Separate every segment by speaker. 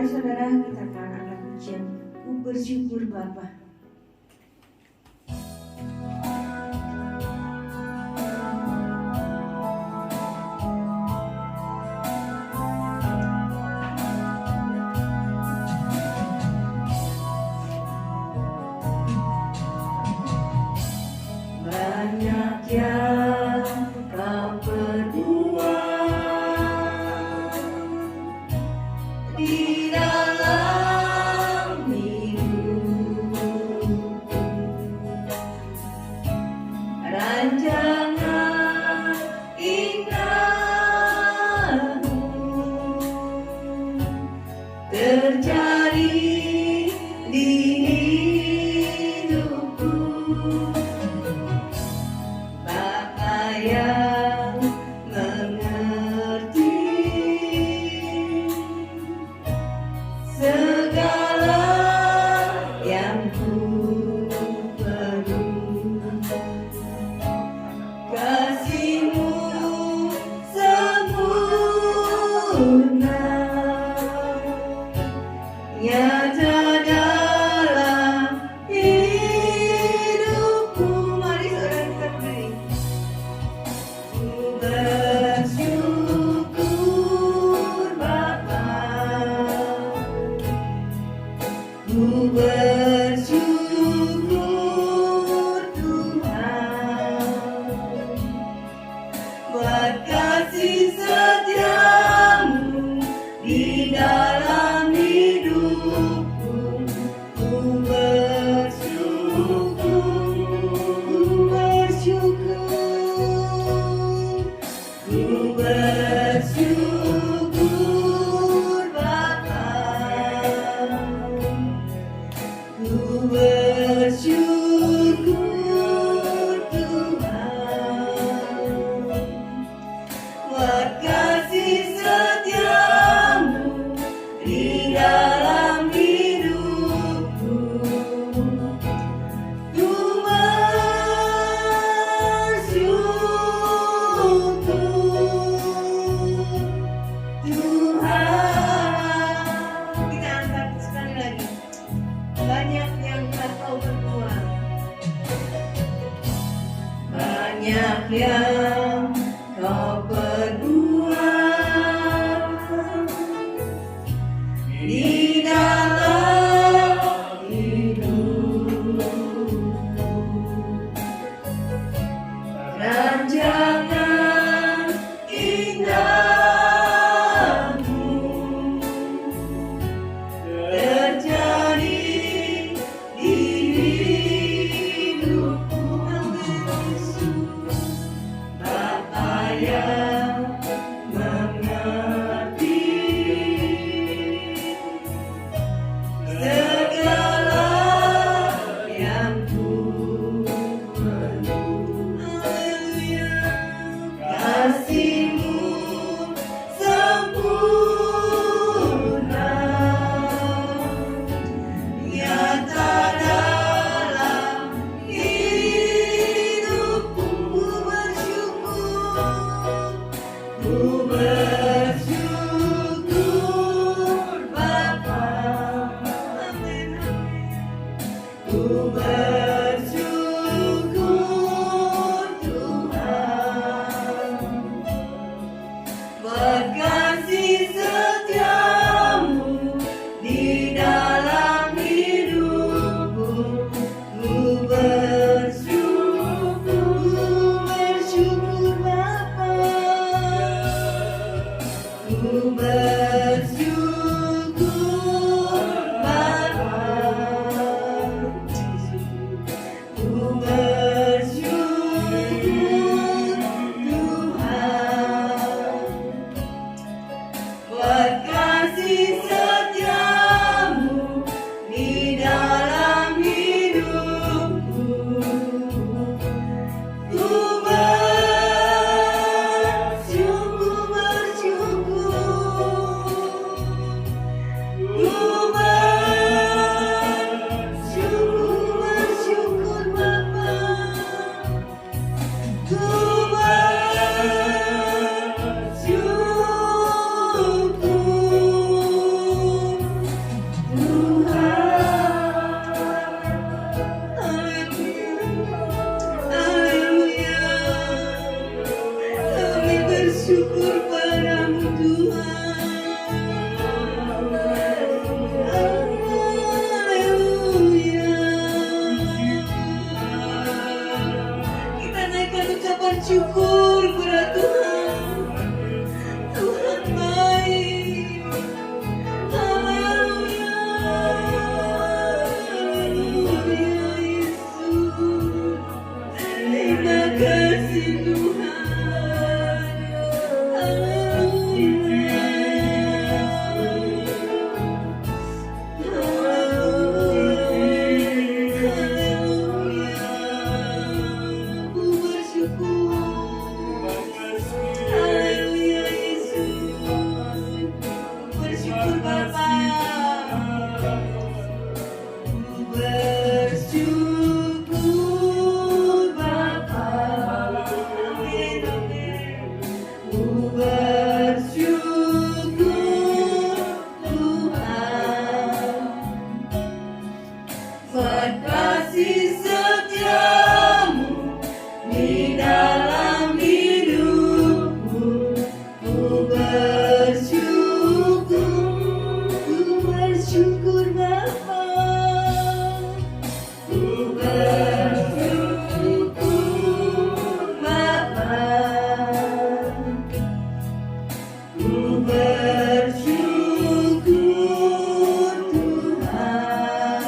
Speaker 1: Mari saudara kita akan angkat pujian Ku Bersyukur Bapa. Banyak yang kau perbuat di dalam hidupku, rancangan indahmu terjadi di hidupku. Bapa yang mengerti segala yang ku perlu, kasih-Mu sempurna nyata dalam hidupku. Mari saudara kita berdiri. Ku bersyukur Bapa, ku bersyukur Tuhan, buat kasih setiamu di dalam hidupku. Ku bersyukur, ku bersyukur, ku bersyukur Bapa, ku bersyukur Tuhan, buat kasih setiamu di dalam hidupku. Ku bersyukur Tuhan. Kita angkat sekali lagi. Banyak yang kau perbuat, banyak yang kau perbuat di dalam hidupku, rancangan indahmu terjadi di hidupku. Bapa yang mengerti Bapa. Ku bersyukur Bapa. Amin, amin. Ku bersyukur Tuhan buat kasih setiamu di dalam hidupku. Ku bersyukur Bapa. Ku bersyukur Bapa. Ku bersyukur Tuhan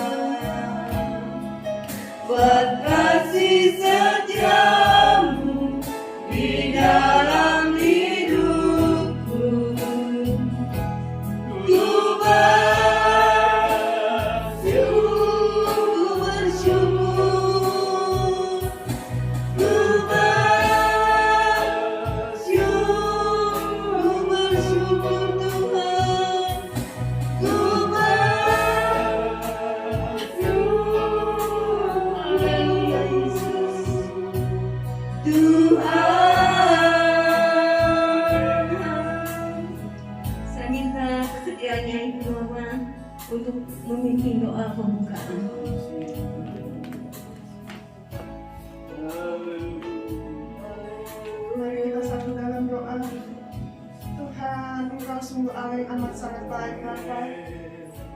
Speaker 1: buat kasih setiamu di dalam hidupku. Ku bersyukur, ku bersyukur Tuhan. Ku Haleluya Yesus. Tuhan, saya minta kesediaannya Ibu Mama untuk memimpin doa pembukaan.
Speaker 2: Mari kita satu dalam doa. Tuhan, Engkau sungguh Allah yang amat sangat baik Bapa.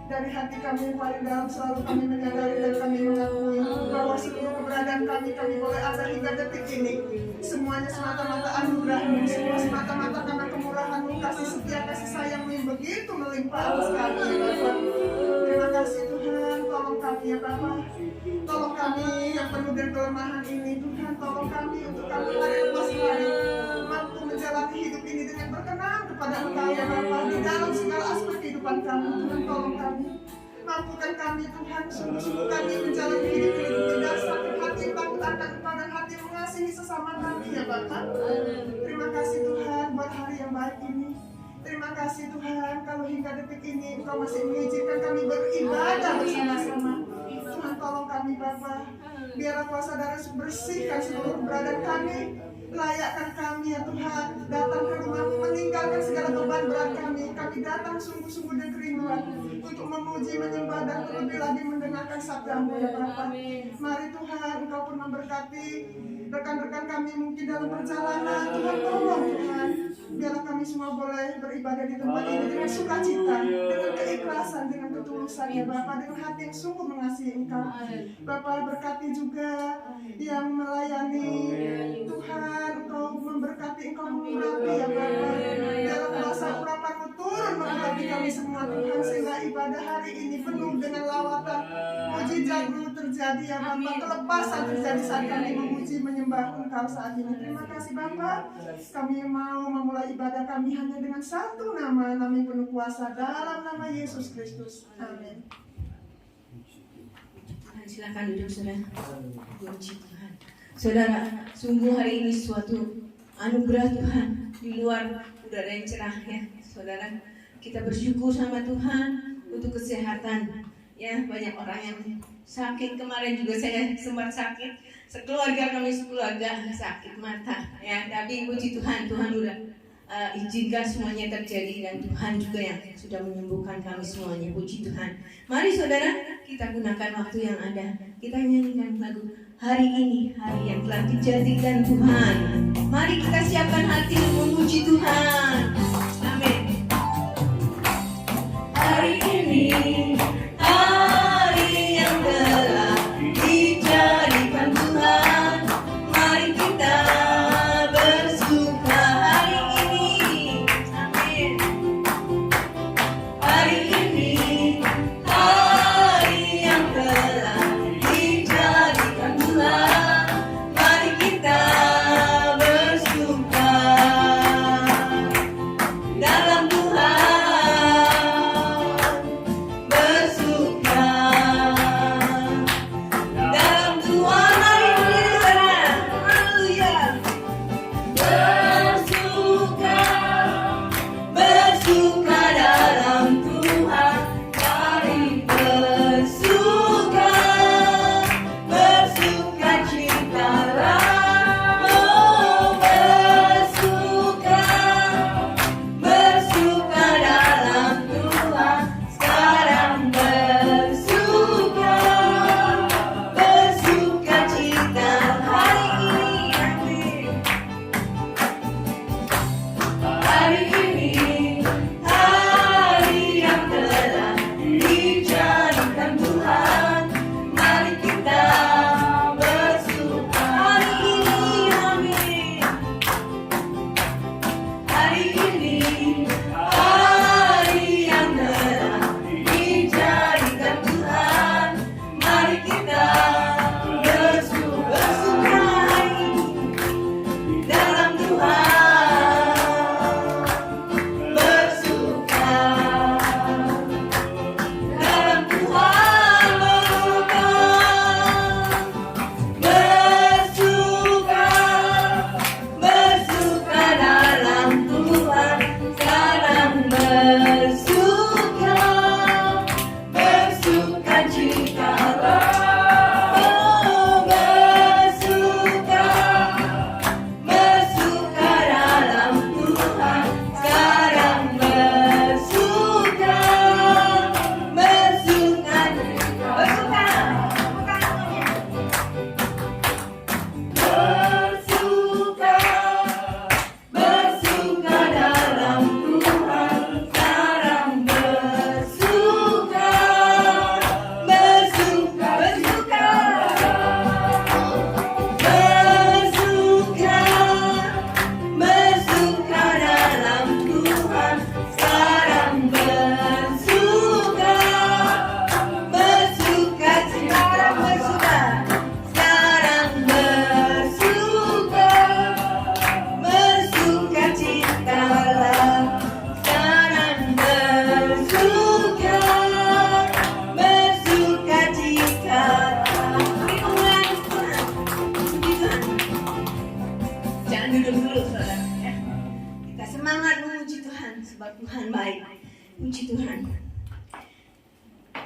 Speaker 2: Dari hati kami yang paling dalam selalu kami menyadari dan kami mengakui bahwa seluruh keberadaan kami boleh ada hingga detik ini. Semuanya semata-mata anugerah-Mu, semua semata-mata karena kemurahan-Mu, kasih setia, kasih sayang-Mu yang begitu melimpah atas kami ya Bapa. Terima kasih Tuhan, tolong kami ya Bapa. Tolong kami yang penuh dengan kelemahan ini Tuhan, tolong kami untuk kami hari lepas hari mampu menjalani hidup ini dengan berkenan kepada Engkau ya Bapa. Di dalam segala aspek kehidupan kami Tuhan, tolong kami. Mampukan kami Tuhan, sungguh-sungguh kami menjalani hidup ini tidak sakit hati, takut akan Engkau dan hati mengasihi sesama kami ya Bapa. Terima kasih Tuhan buat hari yang baik ini. Terima kasih Tuhan kalau hingga detik ini Engkau masih mengizinkan kami beribadah bersama-sama. Tuhan tolong kami Bapa. Biarlah kuasa darah bersihkan seluruh keberadaan kami. Layakkan kami ya Tuhan datang ke rumah-Mu, meninggalkan segala beban berat kami. Kami datang sungguh-sungguh dengan kerinduan untuk memuji, menyembah dan terlebih lagi mendengarkan sabda-Mu ya Bapa. Mari Tuhan Engkau pun memberkati rekan-rekan kami mungkin dalam perjalanan. Tuhan tolong Tuhan. Biarlah kami semua boleh beribadah di tempat ini dengan sukacita, dengan keikhlasan, dengan ketulusan ya Bapa, dengan hati yang sungguh mengasihi Engkau. Bapa berkati juga yang melayani Tuhan, Engkau memberkati, Engkau mengurapi ya Bapa. Dalam kuasa urapan-Mu turun mengurapi kami semua Tuhan, sehingga ibadah hari ini penuh dengan lawatan, mujizat-Mu terjadi ya Bapa, kelepasan terjadi saat kami memuji, menyembah Engkau saat ini. Terima kasih Bapa. Kami mau memulai ibadah kami hanya dengan satu nama yang penuh kuasa, dalam nama Yesus Kristus. Amin.
Speaker 1: Silakan duduk saudara. Puji Tuhan. Saudara, sungguh hari ini suatu anugerah Tuhan. Di luar udara yang cerah ya, saudara. Kita bersyukur sama Tuhan untuk kesehatan. Ya, banyak orang yang sakit. Kemarin juga saya sempat sakit. Sekeluarga kami sakit mata. Ya, tapi puji Tuhan, Tuhan udah izinkan semuanya terjadi dan Tuhan juga yang sudah menyembuhkan kami semuanya. Puji Tuhan. Mari saudara, kita gunakan waktu yang ada. Kita nyanyikan lagu hari ini, hari yang telah dijadikan Tuhan. Mari kita siapkan hati untuk memuji Tuhan. Amin. Hari ini, hari yang telah dijadikan Tuhan. Mari kita bersuka hari ini. Amin. Hari ini, hari yang telah dijadikan Tuhan. Mari kita bersuka dalam Tuhan.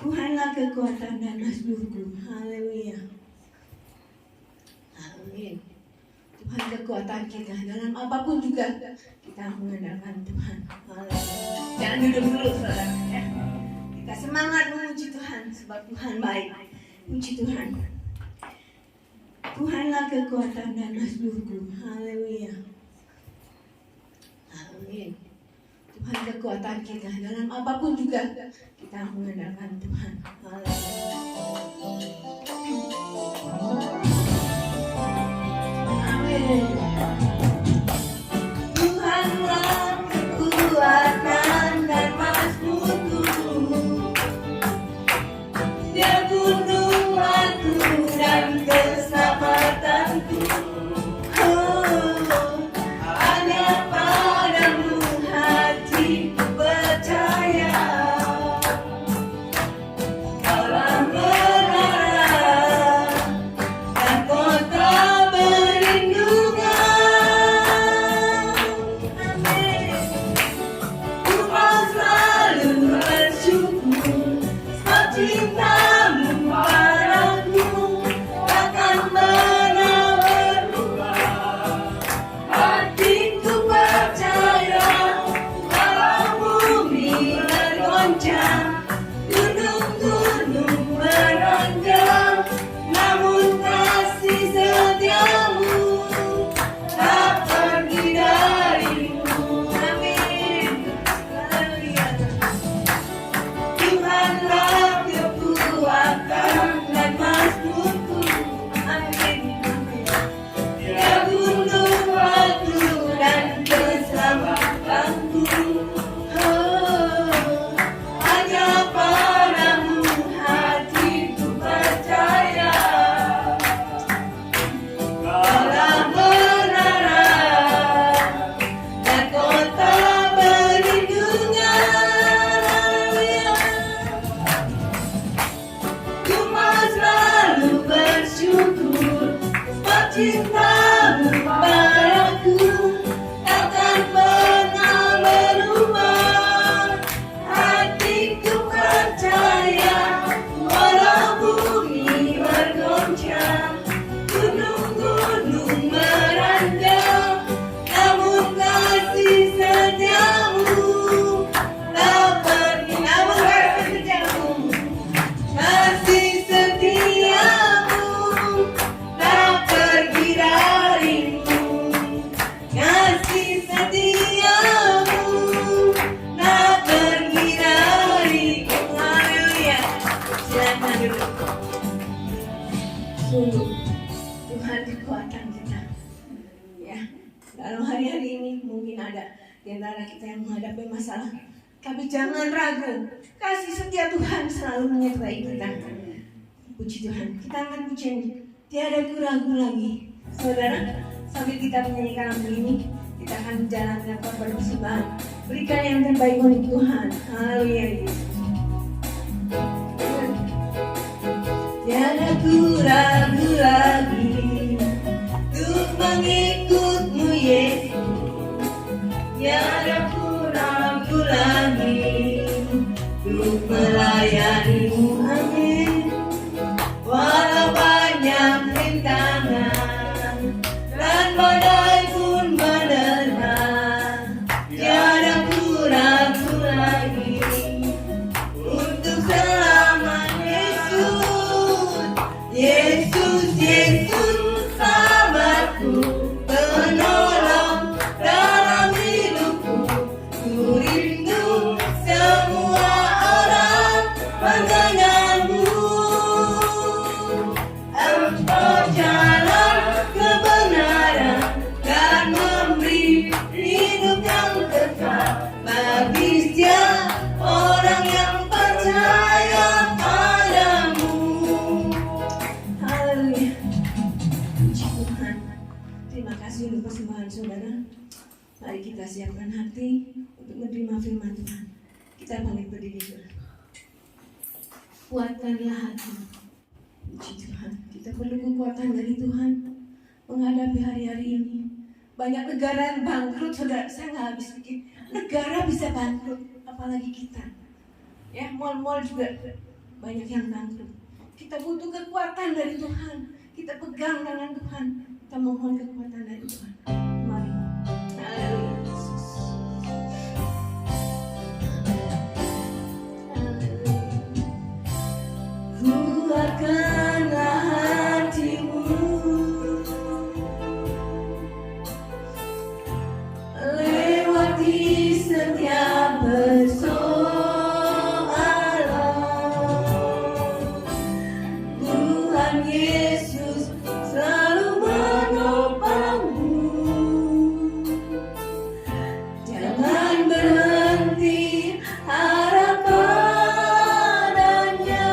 Speaker 1: Tuhanlah kekuatan dan mazmurku. Haleluya. Amin. Tuhan kekuatan kita dalam apapun juga kita mengandalkan Tuhan. Haleluya. Jangan duduk dulu saudara ya. Kita semangat memuji Tuhan sebab Tuhan baik. Puji Tuhan. Tuhanlah kekuatan dan mazmurku. Haleluya. Amin. Tuhan kekuatan kita dalam apapun juga kita mengandalkan Tuhan. Amin. Tuhanlah kekuatan dan mazmurku. Dia gunung batu dan keselamatanku. Hanya padamu hatiku percaya. Kaulah menara dan kota perlindungan. Amin. Ku mau selalu bersyukur sebab cintamu padaku takkan pernah berubah. Hatiku percaya walau bumi bergoncang, gunung-gunung meronjang, namun kasih setiamu tak pergi dariku. Amin. Haleluya. Tuhanlah kekuatan dan mazmurku. Amin. Dia gunung batu dan keselamatanku. Hanya padamu hatiku percaya. Kaulah menara dan kota perlindungan. Ku mau selalu bersyukur sebab cintamu padaku takkan pernah berubah. Hatiku percaya walau bumi bergoncang, gunung-gunung meranjang, namun kasih setiamu tak pergi. Namun kasih setiamu, kasih setiamu tak pergi dariku. Kasih setiamu tak pergi dariku. Haleluya. Silakan duduk. Sungguh Tuhan kekuatan kita. Ya, dalam hari-hari ini mungkin ada di antara kita yang menghadapi masalah, tapi jangan ragu. Kasih setia Tuhan selalu menyertai kita. Puji Tuhan. Kita akan pujian tiada ku ragu lagi. Saudara, sambil kita menyanyikan lagu ini, kita akan menjalankan korban persembahan. Berikan yang terbaik untuk Tuhan. Haleluya. Tiada ku ragu lagi untuk mengikutmu Yesus. Tiada ku ragu lagi untuk melayanimu. Amin. Walau banyak rintangan dan badai pun menerjang, tiada ku ragu lagi untuk selamat Yesus. Yesus, Yesus, sahabatku, penolong dalam hidupku. Ku rindu semua orang mengenalmu. Engkau jalan kebenaran dan memberi hidup yang kekal bagi setiap orang yang percaya padamu. Haleluya. Puji Tuhan. Terima kasih untuk persembahan saudara. Mari kita siapkan hati untuk menerima firman Tuhan. Kita balik berdiri. Kuatkanlah hati. Puji Tuhan. Kita perlu kekuatan dari Tuhan menghadapi hari-hari ini. Banyak negara yang bangkrut, saudara. Saya nggak habis pikir. Negara bisa bangkrut, apalagi kita. Ya, mal-mal juga banyak yang bangkrut. Kita butuh kekuatan dari Tuhan. Kita pegang tangan Tuhan. Kita mohon kekuatan dari Tuhan. Mari. Haleluya Yesus. Kuatkanlah hatimu, lewati setiap persoalan. Tuhan Yesus selalu menopangmu. Jangan berhenti harap padanya.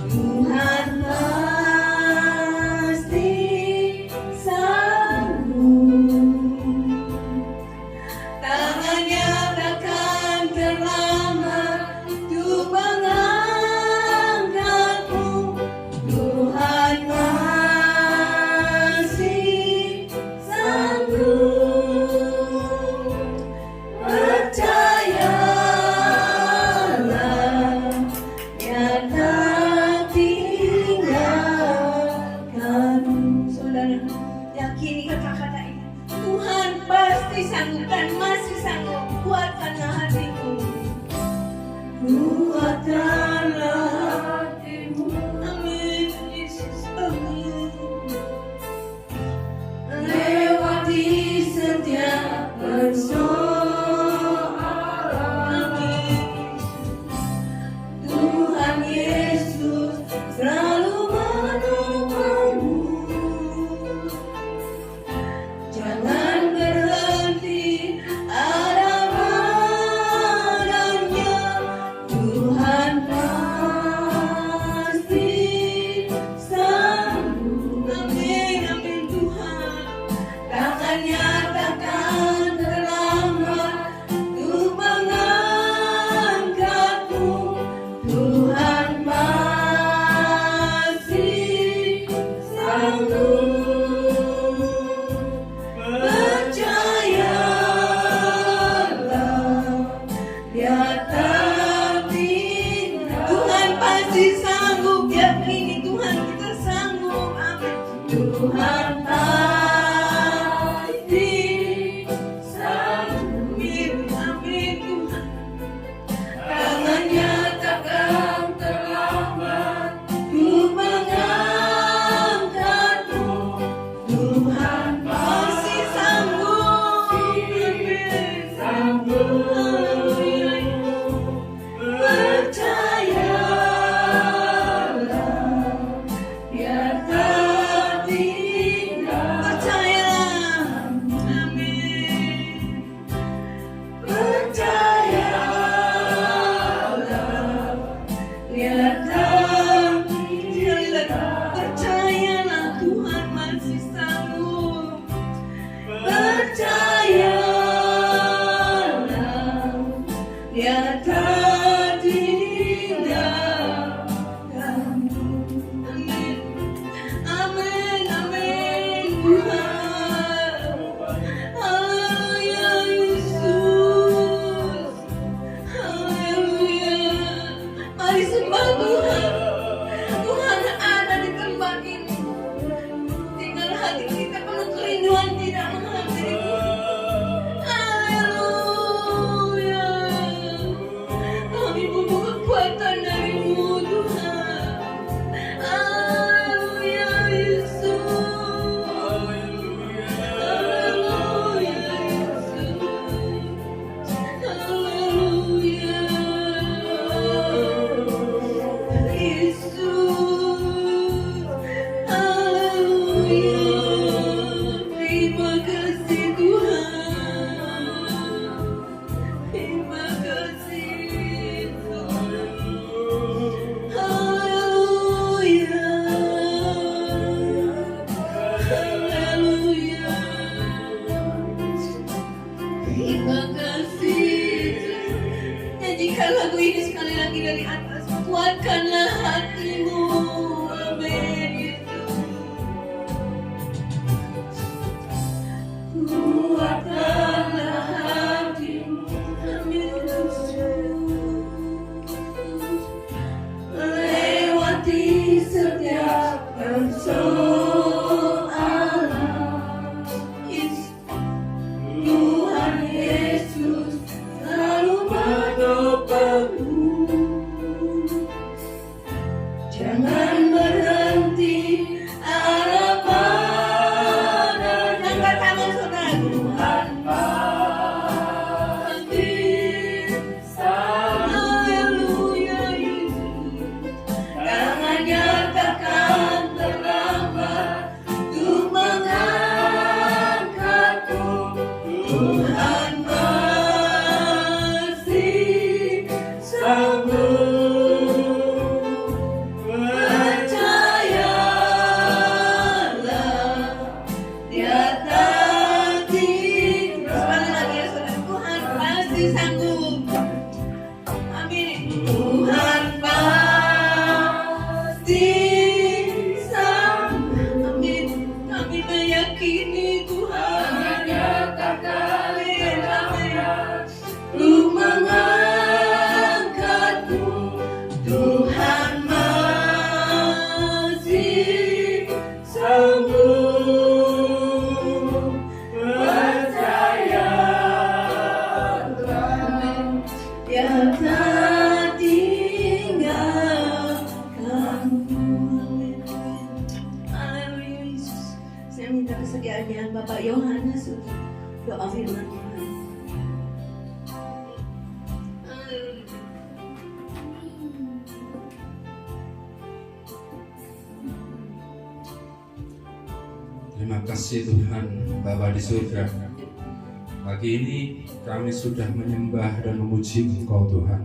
Speaker 1: Tuhan pasti sanggup. Tangannya takkan terlambat untuk mengangkatmu. Tuhan masih sanggup. Percayalah, Dia tak tinggalkanmu. Saudara, yakini kata-kata ini. Tuhan pasti sanggup dan masih sanggup. Kuatkanlah hatimu. Kuatkanlah hatimu. Amin. Yesus, amin. Lewati setiap persoalan. Amin. Tuhan Yesus selalu menolongmu. Jangan berhenti ada padanya. Tuhan pasti sanggup. Amin, amin Tuhan. Tangannya takkan terlambat untuk mengangkatmu. Tuhan masih sanggup. Percayalah, Dia tak tinggal. Tuhan pasti sanggup. Yakini Tuhan, kita sanggup. Amin. Tuhan pasti sanggup. Amin Tuhan. Tangannya takkan terlambat untuk mengangkatmu. Tuhan pasti sanggup. Amin. Haleluya. Percayalah, Dia tak tinggal. Percayalah. Amin. Percayalah, Dia tak tinggal. Percayalah, Tuhan masih sanggup. Percayalah, Dia tak tinggalkanmu. Amin. Amin, amin Tuhan. Haleluya Yesus. Haleluya. Mari sembah Tuhan. Tuhan ada di tempat ini. Tinggal hati kita penuh kerinduan tidak menghampiri Tuhan. Haleluya. Kami butuh kekuatan dari-Mu Tuhan. Haleluya Yesus. Haleluya Yesus. Haleluya Yesus. Haleluya. Terima kasih Tuhan. Terima kasih Tuhan. Haleluya. Haleluya. Terima kasih. Nyanyikan lagu ini sekali lagi dari atas. Kuatkanlah hatimu. Amin Yesus. Kuatkanlah hatimu. Amin Yesus. Tuhan masih sanggup, percaya Dia tak tinggalkanku. Haleluya Yesus. Saya minta kesediaannya Bapak Yohanes untuk doa firman Tuhan.
Speaker 3: Terima kasih Tuhan Bapa di surga. Pagi ini kami sudah menyembah dan memuji Engkau Tuhan.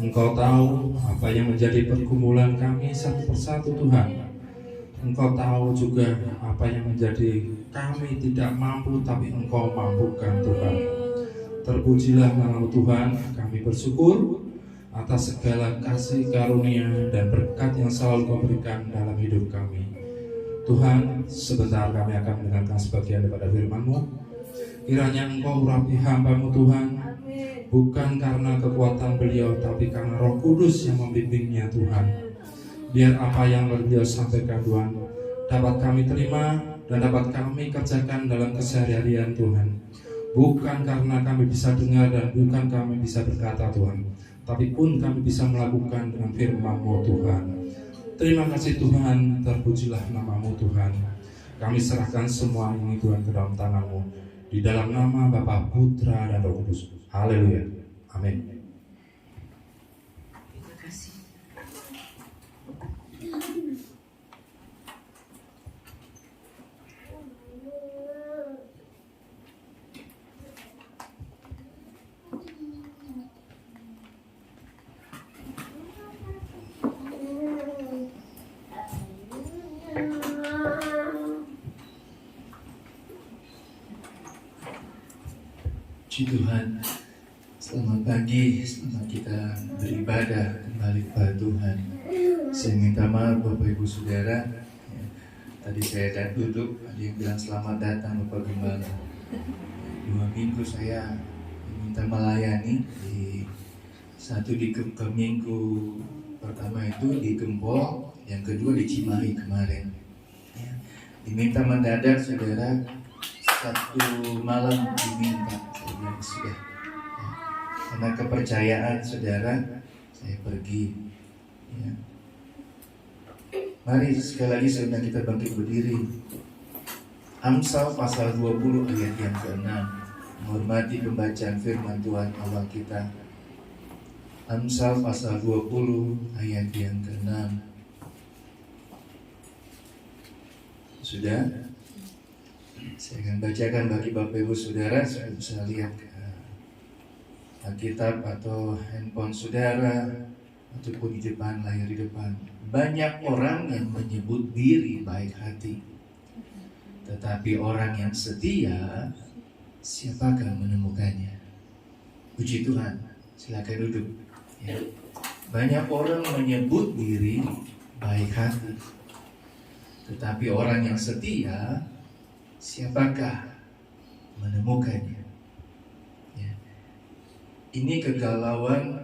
Speaker 3: Engkau tahu apa yang menjadi pergumulan kami satu persatu Tuhan. Engkau tahu juga apa yang menjadi kami tidak mampu tapi Engkau mampukan Tuhan. Terpujilah nama Tuhan, kami bersyukur atas segala kasih karunia dan berkat yang selalu Kau berikan dalam hidup kami. Tuhan, sebentar kami akan mendengarkan sebagian daripada firman-Mu. Kiranya Engkau urapi hamba-Mu Tuhan, bukan karena kekuatan beliau, tapi karena Roh Kudus yang membimbingnya Tuhan. Biar apa yang beliau sampaikan Tuhan dapat kami terima dan dapat kami kerjakan dalam keseharian Tuhan. Bukan karena kami bisa dengar dan bukan kami bisa berkata Tuhan, tapi pun kami bisa melakukan dengan firman-Mu Tuhan. Terima kasih Tuhan, terpujilah nama-Mu Tuhan. Kami serahkan semua ini Tuhan ke dalam tangan-Mu. Di dalam nama Bapa, Putra, dan Roh Kudus. Haleluya. Amin.
Speaker 1: Terima kasih.
Speaker 4: Puji Tuhan, selamat pagi, selamat kita beribadah kembali kepada Tuhan. Saya minta maaf Bapak Ibu Saudara, ya, tadi saya dan duduk, ada yang bilang selamat datang Bapak Gembala. 2 minggu saya minta melayani, satu di minggu pertama itu di Gempol, yang kedua di Cimahi kemarin. Ya, diminta mendadak Saudara, satu malam diminta. Sudah ya. Karena kepercayaan Saudara, saya pergi ya. Mari sekali lagi Saudara kita bangkit berdiri. Amsal pasal 20 ayat yang ke-6, menghormati pembacaan firman Tuhan Allah kita. Amsal pasal 20 ayat yang ke-6. Sudah? Saya akan bacakan bagi Bapak Ibu Saudara supaya bisa lihat Alkitab atau handphone Saudara ataupun di depan, layar di depan. Banyak orang yang menyebut diri baik hati, tetapi orang yang setia, siapakah menemukannya? Puji Tuhan. Silakan duduk ya. Banyak orang menyebut diri baik hati, tetapi orang yang setia, siapakah menemukannya? Ya. Ini kegalauan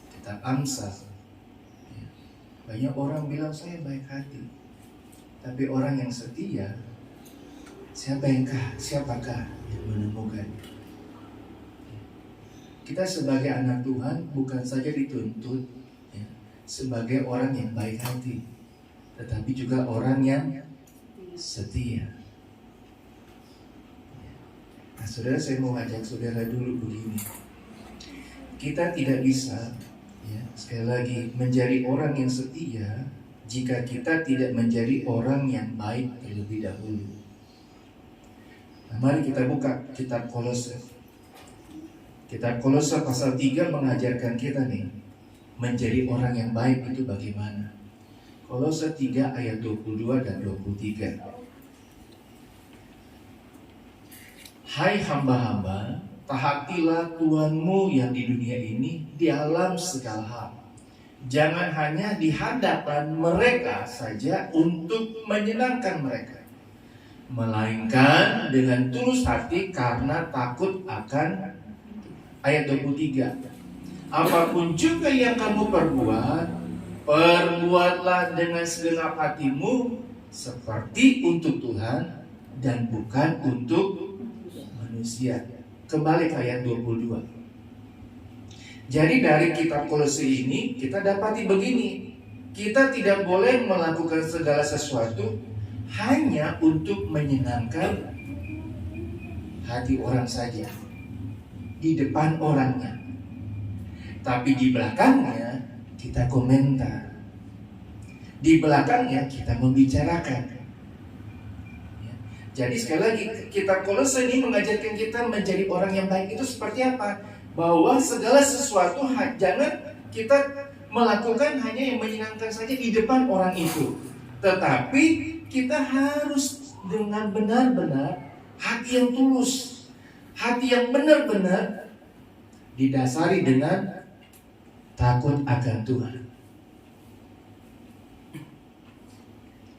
Speaker 4: kitab Amsal. Ya. Banyak orang bilang saya baik hati, tapi orang yang setia, siapakah yang menemukannya? Ya. Kita sebagai anak Tuhan bukan saja dituntut ya, sebagai orang yang baik hati, tetapi juga orang yang setia. Nah, Saudara, saya mau ajak Saudara dulu begini. Kita tidak bisa ya, sekali lagi menjadi orang yang setia jika kita tidak menjadi orang yang baik terlebih dahulu. Nah, mari kita buka kitab Kolose. Kitab Kolose pasal 3 mengajarkan kita nih, menjadi orang yang baik itu bagaimana. Kolose 3 ayat 22 dan 23. Hai hamba-hamba, taatilah Tuhanmu yang di dunia ini di dalam segala hal. Jangan hanya di hadapan mereka saja untuk menyenangkan mereka, melainkan dengan tulus hati karena takut akan ayat 23. apapun juga yang kamu perbuat, perbuatlah dengan segenap hatimu seperti untuk Tuhan dan bukan untuk manusia. Kembali ke ayat 22. Jadi dari kitab Kolose ini kita dapati begini, kita tidak boleh melakukan segala sesuatu hanya untuk menyenangkan hati orang saja, di depan orangnya. Tapi di belakangnya kita komentar, di belakangnya kita membicarakan. Ya. Jadi sekali lagi kitab Kolose ini mengajarkan kita menjadi orang yang baik itu seperti apa? Bahwa segala sesuatu jangan kita melakukan hanya yang menyenangkan saja di depan orang itu, tetapi kita harus dengan benar-benar hati yang tulus, hati yang benar-benar didasari dengan takut akan Tuhan.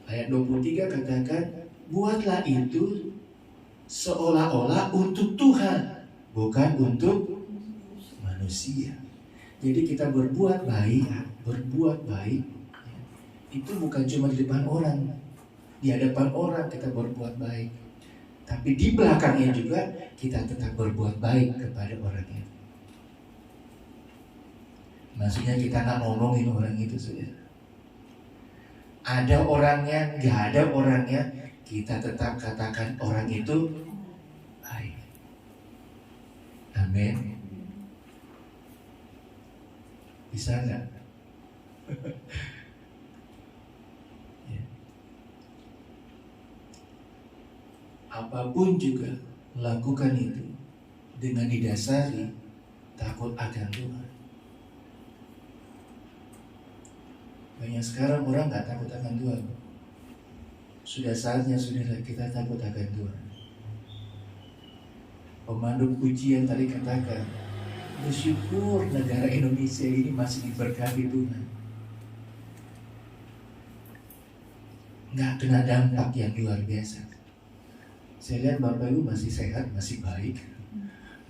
Speaker 4: Ayat 23 katakan, buatlah itu seolah-olah untuk Tuhan, bukan untuk manusia. Jadi kita berbuat baik itu bukan cuma di depan orang, di hadapan orang kita berbuat baik, tapi di belakangnya juga kita tetap berbuat baik kepada orang itu. Maksudnya kita nggak ngomongin orang itu, saudara. Ada orangnya, nggak ada orangnya, kita tetap katakan orang itu baik. Amin. Bisa nggak? Ya. Apapun juga lakukan itu dengan didasari takut akan Tuhan. Banyak sekarang orang nggak takut akan Tuhan. Sudah saatnya saudara kita takut akan Tuhan. Pemandu pujian tadi katakan, bersyukur negara Indonesia ini masih diberkati Tuhan. Nggak kena dampak yang luar biasa. Saya lihat Bapak Ibu masih sehat, masih baik,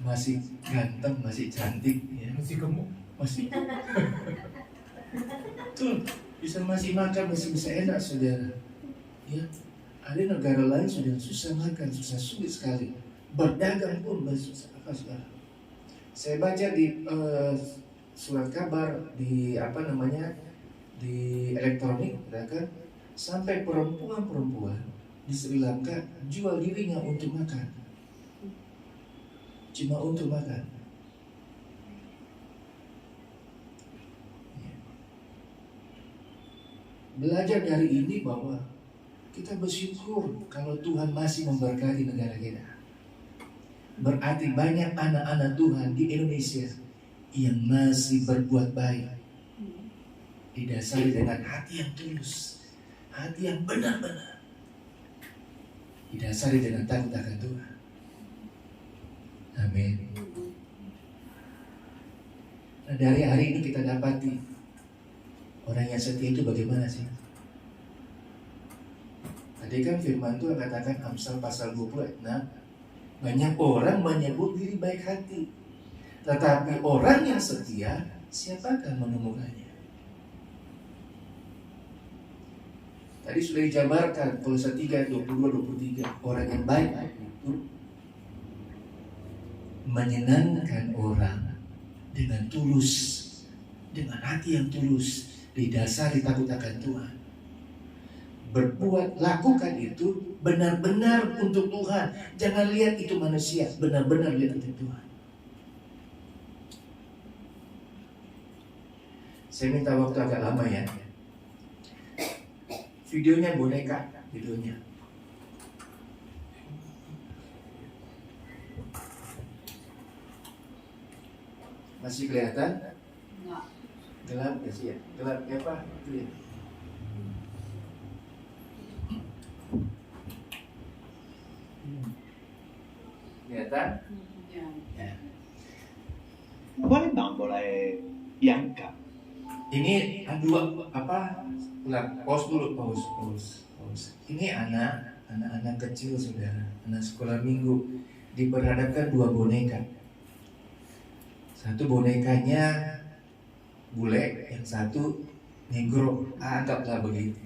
Speaker 4: masih ganteng, masih cantik, ya. Masih gemuk, masih. Tuh, bisa masih makan, masih bisa enak, saudara. Ya, ada negara lain sudah susah makan, susah sulit sekali. Berdagang pun masih susah, apa saudara? Saya baca di surat kabar di di elektronik, kan sampai perempuan di Sri Lanka jual dirinya untuk makan, cuma untuk makan. Belajar dari ini bahwa kita bersyukur kalau Tuhan masih memberkati negara kita. Berarti banyak anak-anak Tuhan di Indonesia yang masih berbuat baik, didasari dengan hati yang tulus, hati yang benar-benar, didasari dengan takut akan Tuhan. Amin. Nah, dari hari ini kita dapati orang yang setia itu bagaimana sih? Tadi kan firman Tuhan katakan Amsal pasal 20 ayat 6, banyak orang menyebut diri baik hati, tetapi orang yang setia siapakah menemukannya? Tadi sudah dijabarkan Kolose 3 22-23, orang yang baik itu menyenangkan orang dengan tulus, dengan hati yang tulus, didasari takut akan Tuhan. Berbuat, lakukan itu benar-benar untuk Tuhan. Jangan lihat itu manusia, benar-benar lihat itu Tuhan. Saya minta waktu agak lama ya. Videonya boneka, videonya. Masih kelihatan?
Speaker 5: Enggak.
Speaker 4: Gelap ya sih ya? Gelap ya Pak? Itu ya. Kelihatan?
Speaker 5: Ya.
Speaker 4: Ya.
Speaker 6: Boleh bang, boleh diangkat.
Speaker 4: Ini dua apa? Ulang, pause dulu, pause. Ini anak-anak kecil saudara, anak sekolah minggu diperhadapkan dua boneka. Satu bonekanya bule, yang satu negro, anggaplah begitu.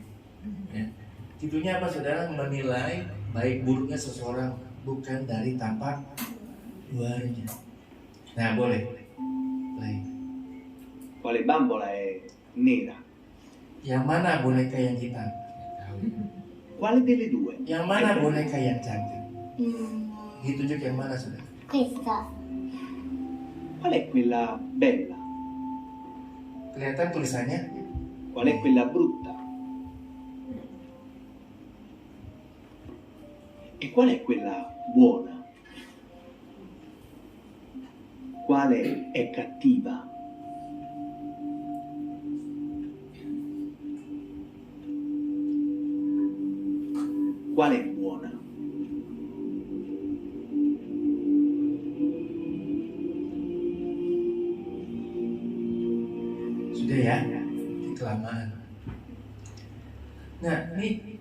Speaker 4: Ya. Judulnya apa saudara? Menilai baik buruknya seseorang bukan dari tampak luarnya. Nah boleh. Play.
Speaker 6: Quale bambola è nera?
Speaker 4: Yang mana boneka yang hitam?
Speaker 6: Quale delle due?
Speaker 4: Yang mana boneka yang cantik? Ditunjuk yang mana saudara?
Speaker 5: Questa.
Speaker 6: Qual è quella bella?
Speaker 4: Kelihatan tulisannya?
Speaker 6: Qual è quella brutta? E qual è quella buona? Quale è cattiva? Quale è buona?
Speaker 4: Sudah ya? Ini kelamaan. Nah, ini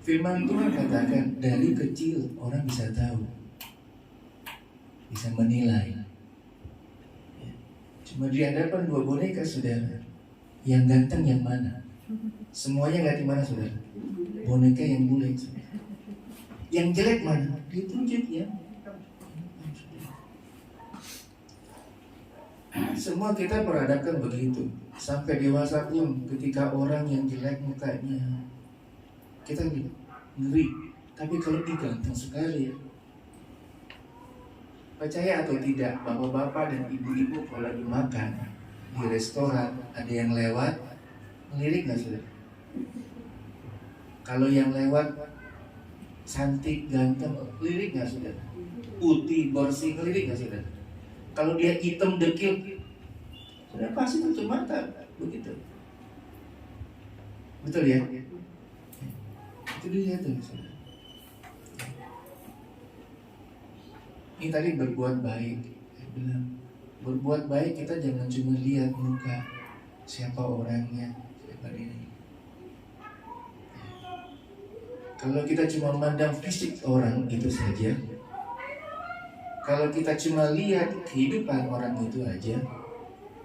Speaker 4: firman Tuhan katakan dari kecil orang bisa tahu, bisa menilai. Ya. Cuma di hadapan dua boneka saudara, yang ganteng yang mana? Semuanya lihat di mana saudara? Boneka yang bule saudara. Yang jelek mana? Ditunjuk ya. Semua kita perhadapkan begitu. Sampai dewasa pun ketika orang yang jelek mukanya, kita ngeri. Tapi kalau dia ganteng sekali ya. Percaya atau tidak, bapak-bapak dan ibu-ibu kalau lagi makan di restoran, ada yang lewat, melirik nggak saudara? Kalau yang lewat cantik, ganteng, lirik nggak saudara? Putih, bersih, ngelirik nggak saudara? Kalau dia hitam, dekil, saudara pasti tutup mata, begitu. Betul ya? Itu dilihat tuh saudara. Ini tadi berbuat baik. Saya bilang, berbuat baik kita jangan cuma lihat muka, siapa orangnya, siapa dia. Kalau kita cuma memandang fisik orang itu saja, kalau kita cuma lihat kehidupan orang itu aja,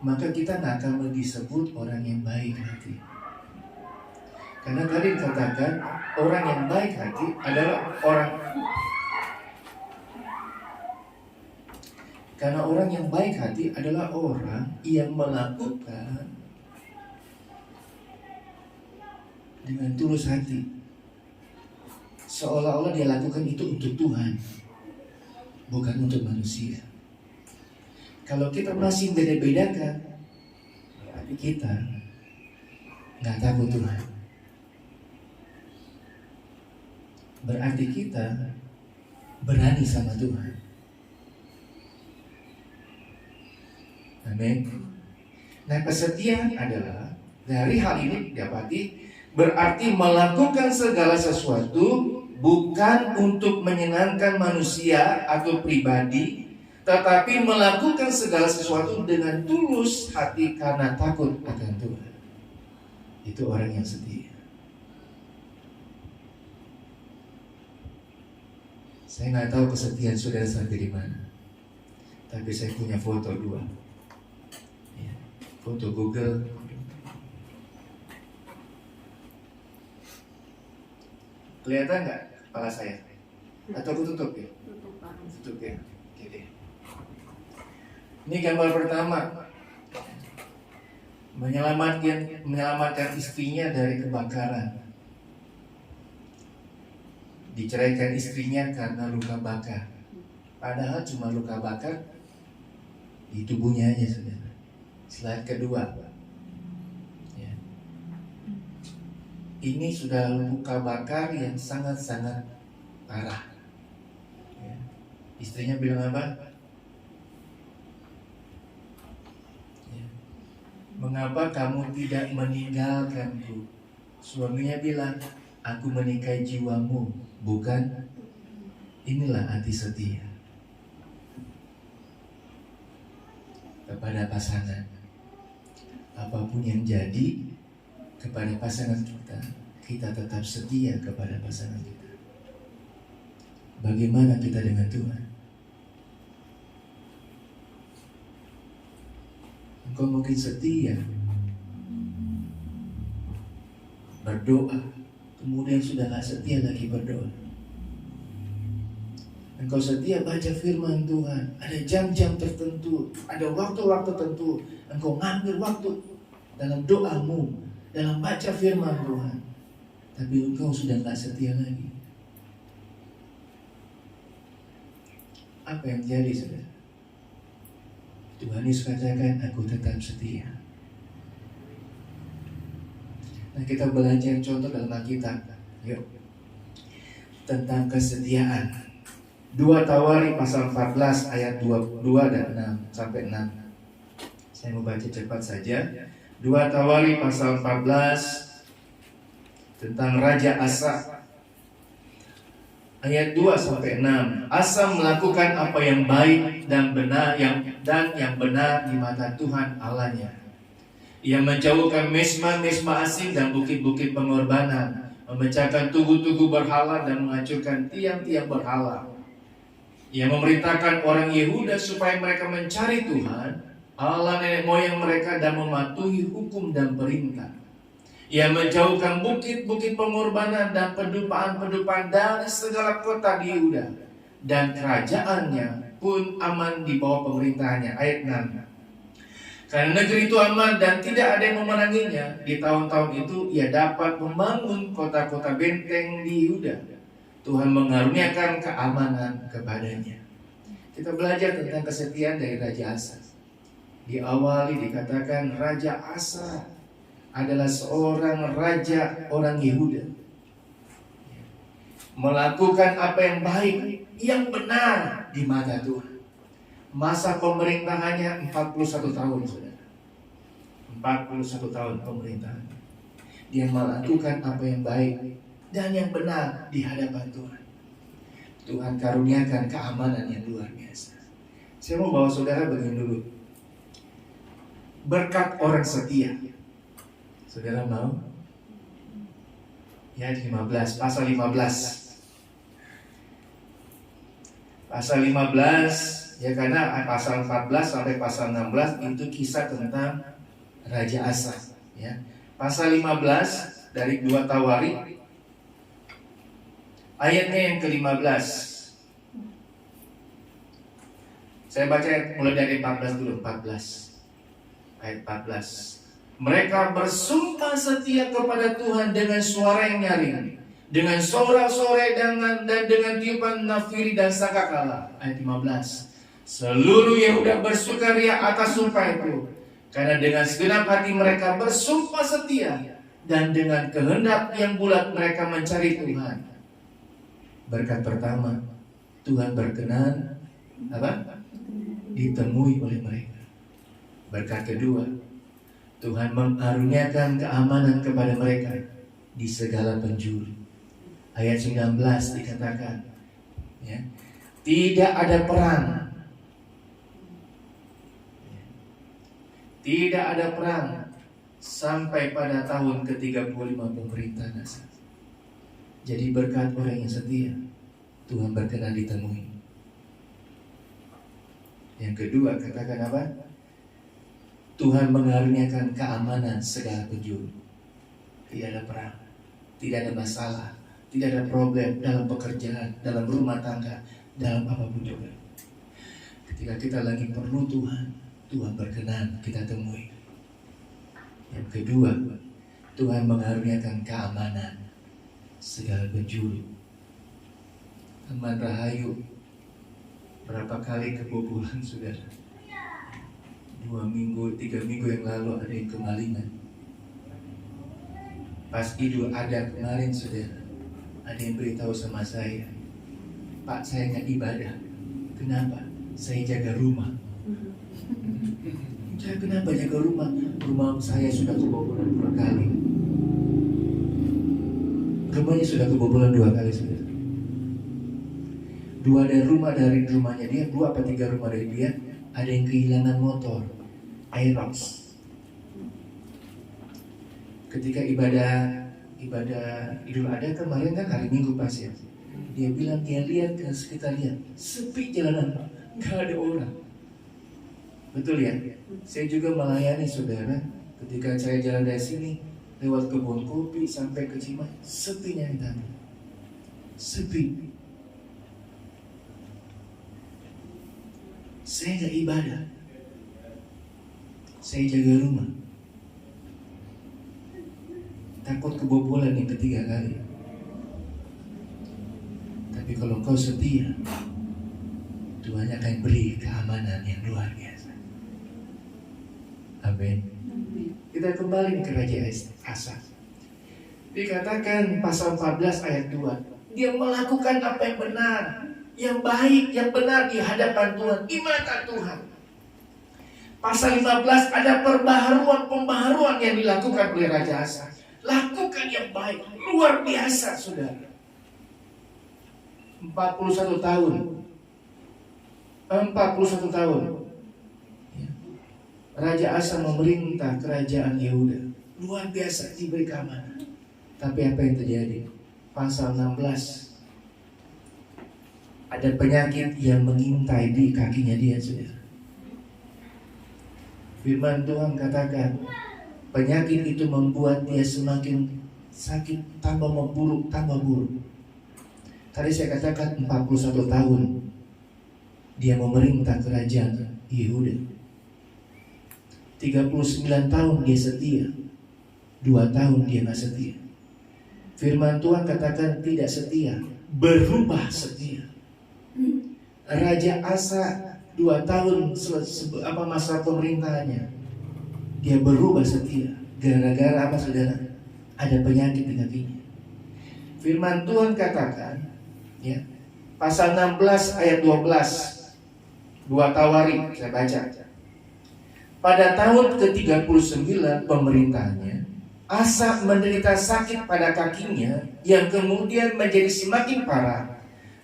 Speaker 4: maka kita nggak akan disebut orang yang baik hati. Karena tadi dikatakan orang yang baik hati adalah orang. Karena orang yang baik hati adalah orang yang melakukan dengan tulus hati. Seolah-olah dia lakukan itu untuk Tuhan, bukan untuk manusia. Kalau kita masih beda-bedakan, berarti kita nggak takut Tuhan. Berarti kita berani sama Tuhan. Amin. Nah, kesetiaan adalah dari hal ini didapati berarti melakukan segala sesuatu bukan untuk menyenangkan manusia atau pribadi, tetapi melakukan segala sesuatu dengan tulus hati karena takut akan Tuhan. Itu orang yang setia. Saya nggak tahu kesetiaan saudara sampai di mana, tapi saya punya foto dua. Foto Google. Kelihatan nggak kepala saya? Atau aku tutup ya? Tutup ya. Oke deh. Ini gambar pertama. Menyelamatkan istrinya dari kebakaran. Diceraikan istrinya karena luka bakar. Padahal cuma luka bakar di tubuhnya aja saudara. Slide kedua. Ya. Ini sudah luka bakar yang sangat-sangat parah. Ya. Istrinya bilang apa? Ya. Mengapa kamu tidak meninggalkanku? Suaminya bilang, aku menikahi jiwamu, bukan? Inilah hati setia kepada pasangan. Apapun yang jadi kepada pasangan kita, kita tetap setia kepada pasangan kita. Bagaimana kita dengan Tuhan? Engkau mungkin setia berdoa, kemudian sudah gak setia lagi berdoa. Engkau setia baca firman Tuhan, ada jam-jam tertentu, ada waktu-waktu tertentu, engkau ngambil waktu dalam doamu, dalam baca firman Tuhan, tapi engkau sudah gak setia lagi. Apa yang jadi, saudara? Tuhan Yesus katakan, aku tetap setia. Nah, kita belajar contoh dalam Alkitab. Yuk. Tentang kesetiaan. 2 Tawari pasal 14 ayat 22 dan 6 sampai 6. Saya mau baca cepat saja. 2 Tawari pasal 14 tentang Raja Asa. Ayat 2 sampai 6. Asa melakukan apa yang baik dan benar yang benar di mata Tuhan Allahnya. Ia menjauhkan mesbah-mesbah asing dan bukit-bukit pengorbanan, memecahkan tugu-tugu berhala dan menghancurkan tiang-tiang berhala. Ia memerintahkan orang Yehuda supaya mereka mencari Tuhan, Allah nenek moyang mereka, dan mematuhi hukum dan perintah. Ia menjauhkan bukit-bukit pengorbanan dan pedupaan-pedupaan dari segala kota di Yehuda, dan kerajaannya pun aman di bawah pemerintahannya. Ayat 6. Karena negeri itu aman dan tidak ada yang memeranginya, di tahun-tahun itu ia dapat membangun kota-kota benteng di Yehuda. Tuhan mengaruniakan keamanan kepadanya. Kita belajar tentang kesetiaan dari Raja Asa. Diawali dikatakan Raja Asa adalah seorang raja orang Yehuda, melakukan apa yang baik, yang benar di mata Tuhan. Masa pemerintahannya 41 tahun, saudara. 41 tahun pemerintahan. Dia melakukan apa yang baik dan yang benar di hadapan Tuhan. Tuhan karuniakan keamanan yang luar biasa. Saya mau bawa saudara begini dulu. Berkat orang setia. Saudara mau? Ya, 15, pasal 15. Pasal 15, ya, karena pasal 14 sampai pasal 16 itu kisah tentang Raja Asa, ya. Pasal 15 dari 2 Tawari ayatnya yang ke-15. Saya baca mulai dari 14 dulu, 14. Ayat 14. Mereka bersumpah setia kepada Tuhan dengan suara yang nyaring, dengan sorak-sorai dan dengan tiupan nafiri dan sangkakala. Ayat 15. Seluruh Yehuda bersukaria atas sumpah itu, karena dengan segenap hati mereka bersumpah setia, dan dengan kehendak yang bulat mereka mencari Tuhan. Berkat pertama, Tuhan berkenan ditemui oleh mereka. Berkat kedua, Tuhan mengaruniakan keamanan kepada mereka di segala penjuru. Ayat 19 dikatakan, ya, tidak ada perang. Tidak ada perang sampai pada tahun ke-35 pemerintahan Asa. Jadi berkat orang yang setia, Tuhan berkenan ditemui. Yang kedua, katakan apa? Tuhan mengaruniakan keamanan segala penjuru. Tidak ada perang, tidak ada masalah, tidak ada problem dalam pekerjaan, dalam rumah tangga, dalam apapun juga. Ketika kita lagi perlu Tuhan, Tuhan berkenan kita temui. Yang kedua, Tuhan mengaruniakan keamanan segala penjuru. Teman Rahayu berapa kali kebobolan, saudara? 2 minggu, 3 minggu yang lalu ada yang kemalingan. Pas Idul Adha kemarin, saudara, ada yang beritahu sama saya, Pak, saya nggak ibadah. Kenapa? Saya jaga rumah. Kenapa jaga rumah? Rumah saya sudah kebobolan 2 kali. Rumahnya sudah kebobolan 2 kali, saudara. 2 dari rumahnya dia, 2 apa 3 rumah dari dia, ada yang kehilangan motor, Aerox. Ketika ibadah Idul Adha kemarin kan hari Minggu pas ya. Dia bilang dia lihat ke sekitar, lihat sepi jalanan, nggak ada orang. Betul ya? Saya juga melayani saudara. Ketika saya jalan dari sini lewat kebun kopi sampai ke Cimahi, sepinya minta ampun. Sepi. Saya nggak ibadah. Saya jaga rumah. Takut kebobolan yang ketiga kali. Tapi kalau kau setia, Tuhan akan beri keamanan yang luar biasa. Amin. Kita kembali ke Raja Asa. Dikatakan pasal 14 ayat 2, dia melakukan apa yang benar, yang baik, yang benar di hadapan Tuhan, di mata Tuhan. Pasal 15 ada pembaharuan yang dilakukan oleh Raja Asa. Lakukan yang baik, luar biasa saudara. 41 tahun. Raja Asa memerintah kerajaan Yehuda. Luar biasa, diberi keamanan. Tapi apa yang terjadi? Pasal 16. Ada penyakit yang mengintai di kakinya dia, saudara. Firman Tuhan katakan, penyakit itu membuat dia semakin sakit, tambah memburuk, tambah buruk. Tadi saya katakan 41 tahun dia memerintah kerajaan Yehuda. 39 tahun dia setia, 2 tahun dia gak setia. Firman Tuhan katakan tidak setia, berubah setia. Raja Asa 2 tahun masa pemerintahannya, dia berubah setia. Gara-gara apa saudara? Ada penyakit di kakinya. Firman Tuhan katakan, ya, pasal 16 ayat 12, 2 Tawarik, saya baca. Pada tahun ke-39 pemerintahannya, Asa menderita sakit pada kakinya yang kemudian menjadi semakin parah.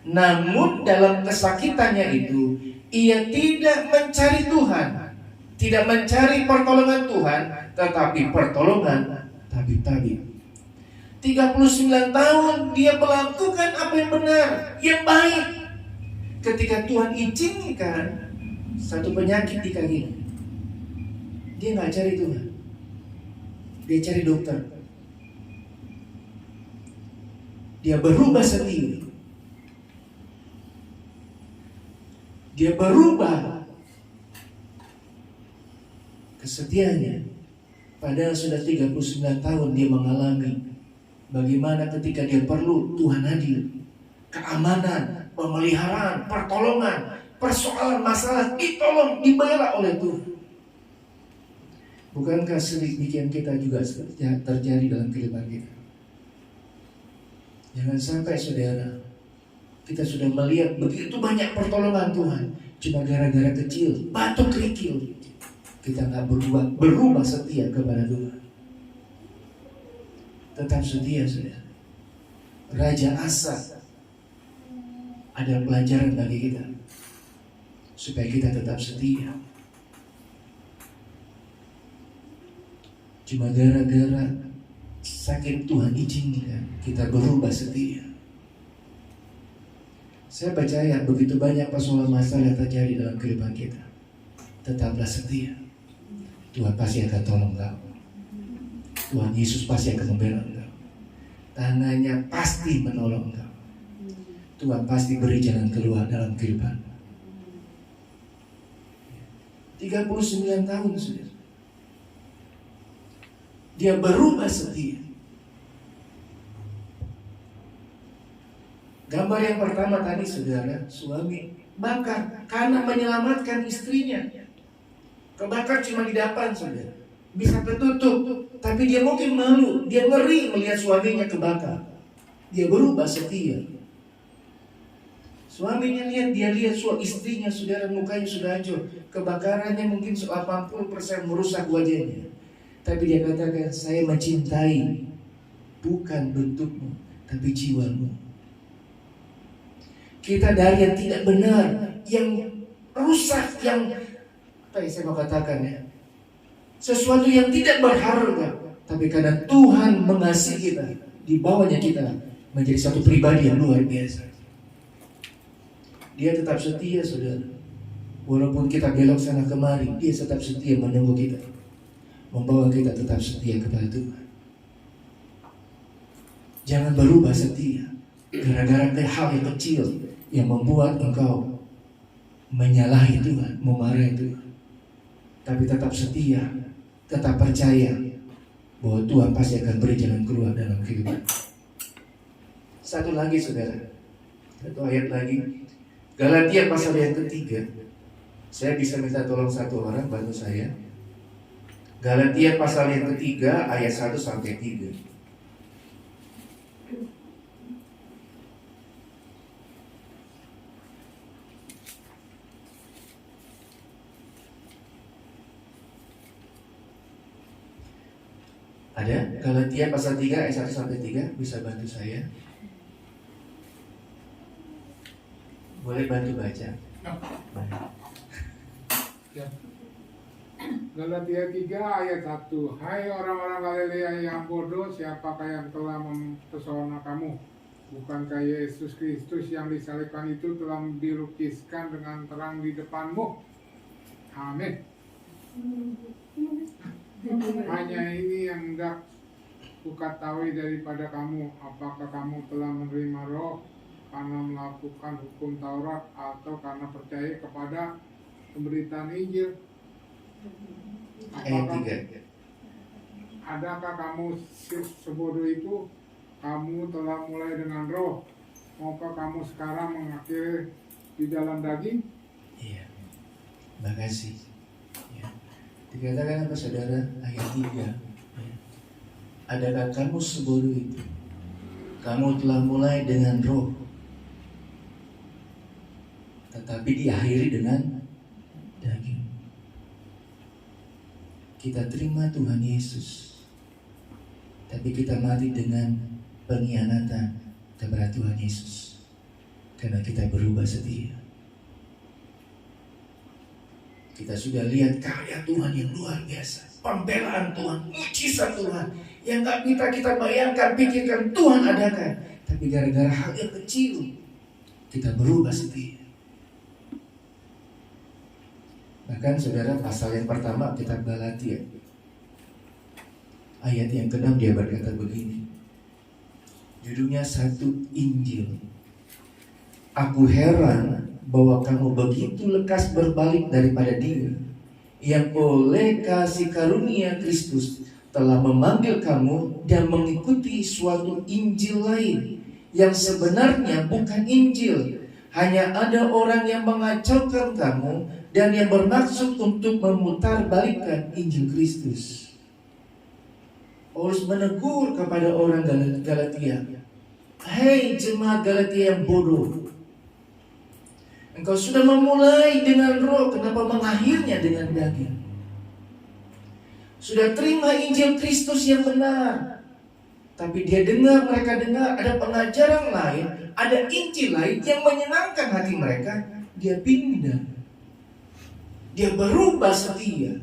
Speaker 4: Namun dalam kesakitannya itu, ia tidak mencari Tuhan, tidak mencari pertolongan Tuhan, tetapi pertolongan tabib-tabib. 39 tahun dia melakukan apa yang benar, yang baik. Ketika Tuhan izinkan satu penyakit di kakinya, dia nggak cari Tuhan, dia cari dokter. Dia berubah setia. Dia berubah kesetiaannya. Padahal sudah 39 tahun dia mengalami bagaimana ketika dia perlu Tuhan hadir, keamanan, pemeliharaan, pertolongan, persoalan masalah ditolong, dibela oleh Tuhan. Bukankah sedemikian kita juga terjadi dalam kehidupan kita? Jangan sampai saudara, kita sudah melihat begitu banyak pertolongan Tuhan, cuma gara-gara kecil, batu kerikil, kita nggak berubah setia kepada Tuhan. Tetap setia, saudara. Raja Asa ada pelajaran bagi kita supaya kita tetap setia. Cuma gara-gara sakit Tuhan izinkan kita berubah setia. Saya percaya begitu banyak persoalan masalah yang terjadi dalam kehidupan kita, tetaplah setia. Tuhan pasti akan tolong kau. Tuhan Yesus pasti akan membela engkau. Tangannya pasti menolong engkau. Tuhan pasti beri jalan keluar dalam kehidupan. 39 tahun sudah. Dia berubah setia. Gambar yang pertama tadi saudara, suami bakar karena menyelamatkan istrinya. Kebakar cuma di depan saudara, bisa tertutup, tapi dia mungkin malu, dia ngeri melihat suaminya kebakar. Dia berubah setia. Suaminya dia lihat istrinya saudara, mukanya sudah hancur, kebakarannya mungkin 80% merusak wajahnya. Tapi dia katakan, saya mencintai bukan bentukmu, tapi jiwamu. Kita dari yang tidak benar, yang rusak, yang apa yang saya mau katakan ya, sesuatu yang tidak berharga, tapi karena Tuhan mengasihi kita, dibawanya kita menjadi satu pribadi yang luar biasa. Dia tetap setia saudara. Walaupun kita belok sana kemari, dia tetap setia menunggu kita, membawa kita tetap setia kepada Tuhan. Jangan berubah setia gara-gara hal yang kecil yang membuat engkau menyalahi Tuhan, memarahi Tuhan. Tapi tetap setia, tetap percaya bahwa Tuhan pasti akan beri jalan keluar dalam kehidupan. Satu lagi saudara, satu ayat lagi, Galatia pasal yang ketiga. Saya bisa minta tolong satu orang bantu saya. Galatia pasal yang ketiga ayat 1 sampai 3. Ada? Galatia pasal 3 ayat 1 sampai 3 bisa bantu saya? Boleh bantu baca?
Speaker 5: Galatia 3 ayat 1. Hai orang-orang Galilea yang bodoh, siapakah yang telah mempesona kamu? Bukankah Yesus Kristus yang disalibkan itu telah dilukiskan dengan terang di depanmu? Amin. Hanya ini yang hendak kuketahui daripada kamu, apakah kamu telah menerima Roh karena melakukan hukum Taurat atau karena percaya kepada pemberitaan Injil?
Speaker 4: Ayat 3.
Speaker 5: Adakah kamu sebodoh itu? Kamu telah mulai dengan Roh, maukah kamu sekarang mengakhiri di dalam daging?
Speaker 4: Iya. Makasih. Ya. Dikatakan apa saudara? Ayat 3. Ya. Adakah kamu sebodoh itu? Kamu telah mulai dengan Roh, tetapi diakhiri dengan daging. Kita terima Tuhan Yesus, tapi kita mati dengan pengkhianatan kepada Tuhan Yesus, karena kita berubah setia. Kita sudah lihat karya Tuhan yang luar biasa, pembelaan Tuhan, mujizat Tuhan yang gak kita bayangkan, pikirkan Tuhan adakan. Tapi gara-gara hal yang kecil, kita berubah setia. Bahkan saudara, pasal yang pertama kitab Galatia, ayat yang ke-6 dia berkata begini, judulnya Satu Injil. Aku heran bahwa kamu begitu lekas berbalik daripada Dia yang oleh kasih karunia Kristus telah memanggil kamu dan mengikuti suatu Injil lain yang sebenarnya bukan Injil. Hanya ada orang yang mengacaukan kamu dan yang bermaksud untuk memutarbalikkan Injil Kristus. Paulus menegur kepada orang Galatia, hei jemaat Galatia yang bodoh, engkau sudah memulai dengan Roh, kenapa mengakhirnya dengan daging? Sudah terima Injil Kristus yang benar, tapi mereka dengar ada pengajaran lain, ada Injil lain yang menyenangkan hati mereka. Dia pindah, dia berubah setia,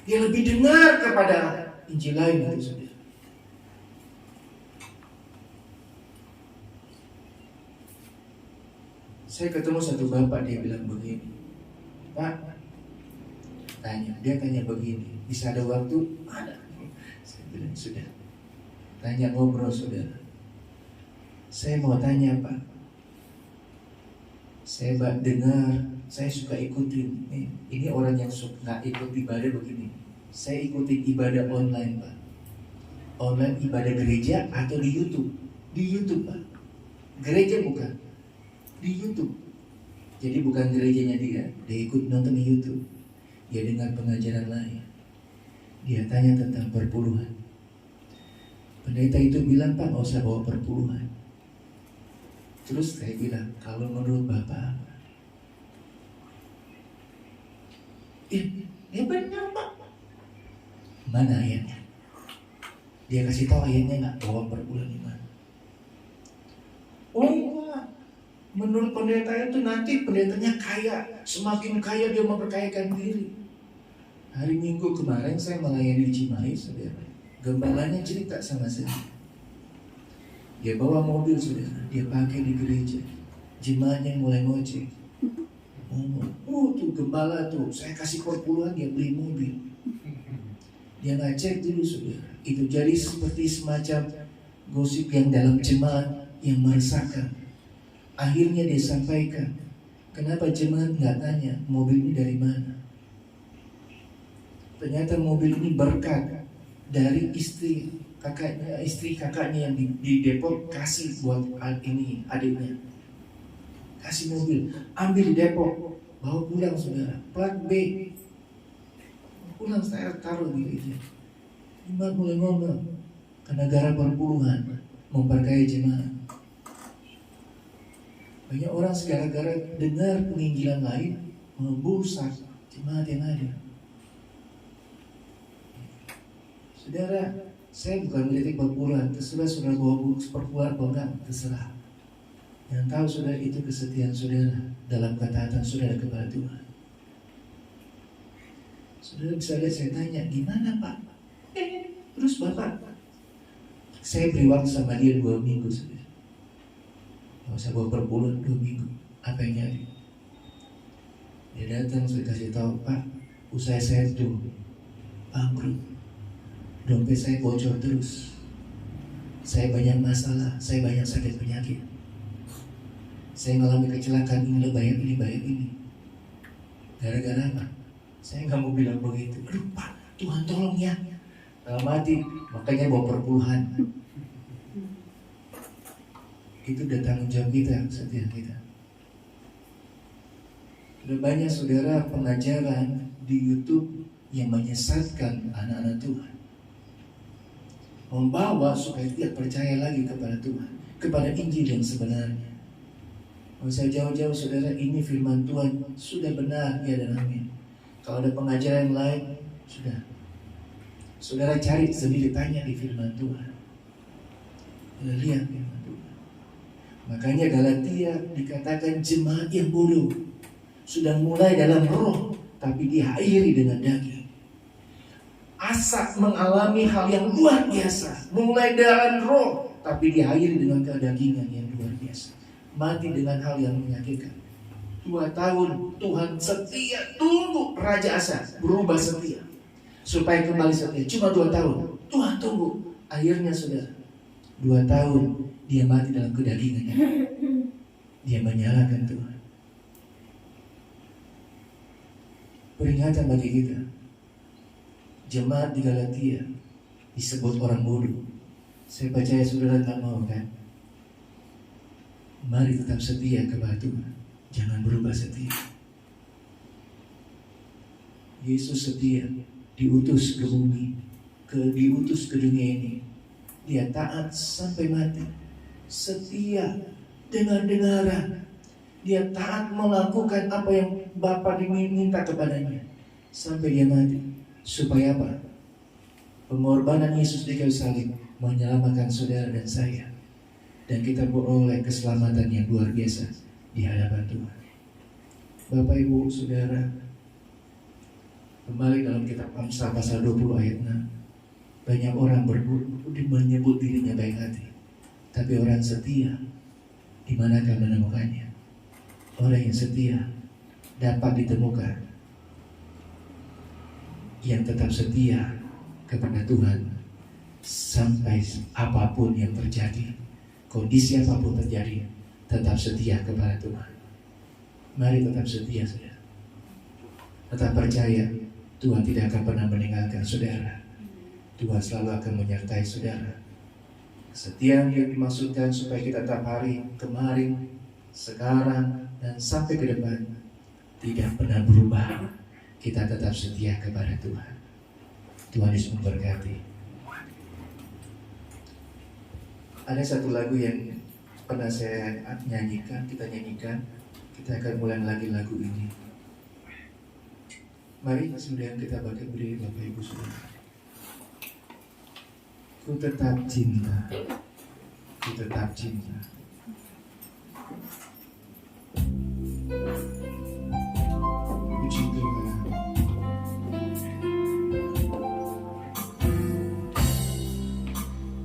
Speaker 4: dia lebih dengar kepada Injil lain itu saudara. Saya ketemu satu bapak, dia bilang begini, Pak, dia tanya begini, bisa ada waktu? Ada. Saya bilang sudah. Tanya ngobrol saudara. Saya mau tanya Pak, saya dengar, saya suka ikutin. Ini orang yang suka ikut ibadah begini. Saya ikutin ibadah online Pak. Online ibadah gereja atau di YouTube? Di YouTube Pak. Gereja bukan, di YouTube. Jadi bukan gerejanya dia ikut nonton di YouTube. Dia dengar pengajaran lain. Dia tanya tentang perpuluhan. Pendeta itu bilang, Pak, nggak usah bawa perpuluhan. Terus saya bilang, kalau menurut Bapak apa? Benar Pak. Mana ayatnya? Dia kasih tahu ayatnya nggak, bawa perpuluhan di mana? Oh enggak. Menurut pendeta itu nanti pendetanya kaya, semakin kaya dia memperkayakan diri. Hari Minggu kemarin saya melayani di Cimahi, saudara. Gembalanya cerita sama saya. Dia bawa mobil saudara, dia pakai di gereja. Jemaatnya mulai ngojek. Tuh gembala tuh, saya kasih perpuluhan dia beli mobil. Dia nggak cek dulu saudara. Itu jadi seperti semacam gosip yang dalam jemaat yang meresahkan. Akhirnya dia sampaikan, kenapa jemaat nggak tanya mobil ini dari mana? Ternyata mobil ini berkat dari istri kakaknya yang di Depok kasih buat adiknya. Kasih mobil, ambil di Depok, bawa pulang saudara, plat B. Pulang saya taruh di gereja. Jemaat mulai ngomong, karena negara perpuluhan memperkaya jemaat. Banyak orang segala-gara dengar penginjilan lain membusak jemaat yang ada. Saudara, saya bukan melihat perpuluhan, terserah saudara bawa perpuluhan atau enggak, terserah. Yang tahu saudara itu kesetiaan saudara dalam ketaatan saudara kepada Tuhan. Saudara bisa lihat, saya tanya, gimana Pak? Terus Bapak, saya beri waktu sama dia 2 minggu saudara. Kalau saya bawa perpuluhan 2 minggu, apa yang nyari? Dia datang, saya kasih tahu, Pak, usaha saya itu bangkrut, dompet saya bocor terus, saya banyak masalah, saya banyak sakit penyakit, saya mengalami kecelakaan ini, bayar ini. Gara-gara apa? Saya nggak mau bilang begitu. Aduh Pak, Tuhan tolong ya. Dalam hati, makanya bawa perpuluhan. Itu udah tanggung jawab kita, setiap kita. Sudah banyak saudara pengajaran di YouTube yang menyesatkan anak-anak Tuhan, membawa supaya tidak percaya lagi kepada Tuhan, kepada Injil yang sebenarnya. Kalau saya jauh-jauh saudara, ini firman Tuhan sudah benar, ya dan amin. Kalau ada pengajaran lain, sudah. Saudara cari sendiri, tanya di firman Tuhan. Lihat firman Tuhan. Makanya Galatia dikatakan jemaat yang bodoh. Sudah mulai dalam roh, tapi diakhiri dengan daging. Asap mengalami hal yang luar biasa. Mulai dalam roh, tapi diakhiri dengan kedagingan yang luar biasa. Mati dengan hal yang menyakitkan. 2 tahun Tuhan setia, tunggu Raja Asa berubah setia supaya kembali setia. Cuma 2 tahun Tuhan tunggu. Akhirnya saudara, 2 tahun dia mati dalam kedagingannya. Dia menyalahkan Tuhan. Peringatan bagi kita, jemaat di Galatia disebut orang bodoh. Saya percaya saudara tak mau kan? Mari tetap setia kepada Tuhan. Jangan berubah setia. Yesus setia, diutus ke bumi, diutus ke dunia ini. Dia taat sampai mati. Setia dengan dengaran. Dia taat melakukan apa yang Bapa diminta kepadanya sampai dia mati. Supaya apa? Pengorbanan Yesus di kayu salib menyelamatkan saudara dan saya, dan kita beroleh keselamatan yang luar biasa di hadapan Tuhan. Bapak Ibu Saudara, kembali dalam kitab Amsal pasal 20 ayat 6. Banyak orang menyebut dirinya baik hati, tapi orang setia, di manakah menemukannya? Orang yang setia dapat ditemukan, yang tetap setia kepada Tuhan sampai apapun yang terjadi, kondisi apapun terjadi, tetap setia kepada Tuhan. Mari tetap setia saudara. Tetap percaya Tuhan tidak akan pernah meninggalkan saudara. Tuhan selalu akan menyertai saudara. Kesetiaan yang dimaksudkan supaya kita tetap hari, kemarin, sekarang, dan sampai ke depan tidak pernah berubah. Kita tetap setia kepada Tuhan. Tuhan Yesus memberkati. Ada satu lagu yang pernah saya nyanyikan, kita nyanyikan. Kita akan mulai lagi lagu ini. Mari kemudian kita beri Bapak Ibu Saudara. Ku tetap cinta, ku tetap cinta. Puji Tuhan.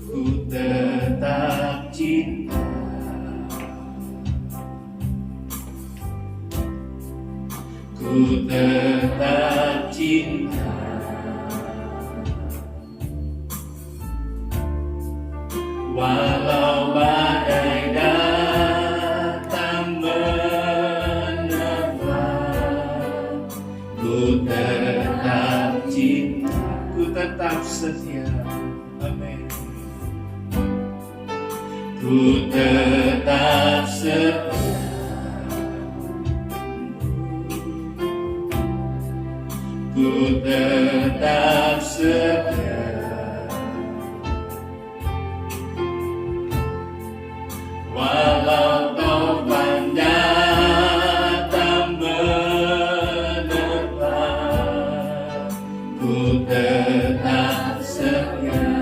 Speaker 4: Ku tetap cinta. tetap cinta, walau badai datang menerpa. Ku tetap cinta, ku tetap setia. Amin. Ku tetap setia, ku tetap setia, walau topan datang menerpa. Ku tetap setia.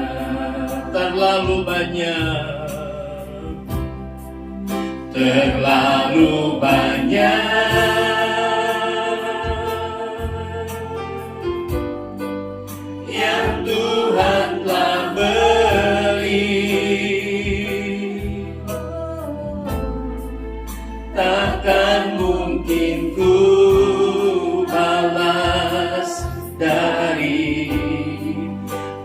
Speaker 4: Terlalu banyak yang Tuhan telah beri, takkan mungkin ku balas dari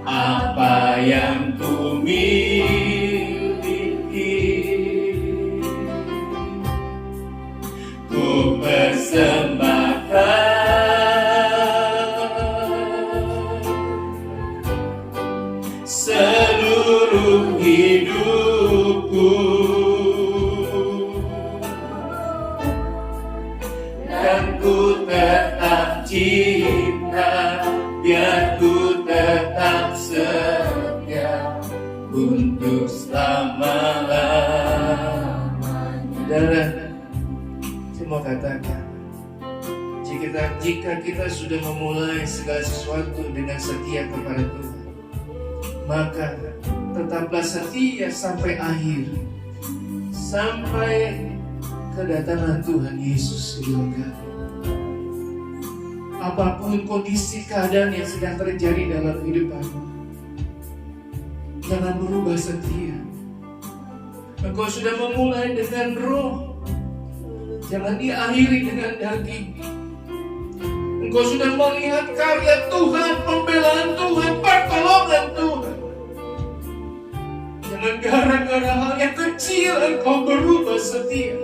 Speaker 4: apa yang ku miliki. Ku persembahkan seluruh hidupku, dan ku tetap cinta, biar ku tetap setia untuk selama-lamanya. Saya mau katakan, jika kita sudah memulai segala sesuatu dengan setia kepada Tuhan, maka tetaplah setia sampai akhir, sampai kedatangan Tuhan Yesus di Golgota. Apapun kondisi keadaan yang sedang terjadi dalam kehidupanmu, jangan berubah setia. Engkau sudah memulai dengan roh, jangan diakhiri dengan daging. Engkau sudah melihat karya Tuhan, pembelaan Tuhan, pertolongan Tuhan. Jangan gara-gara hal yang kecil engkau berubah setia.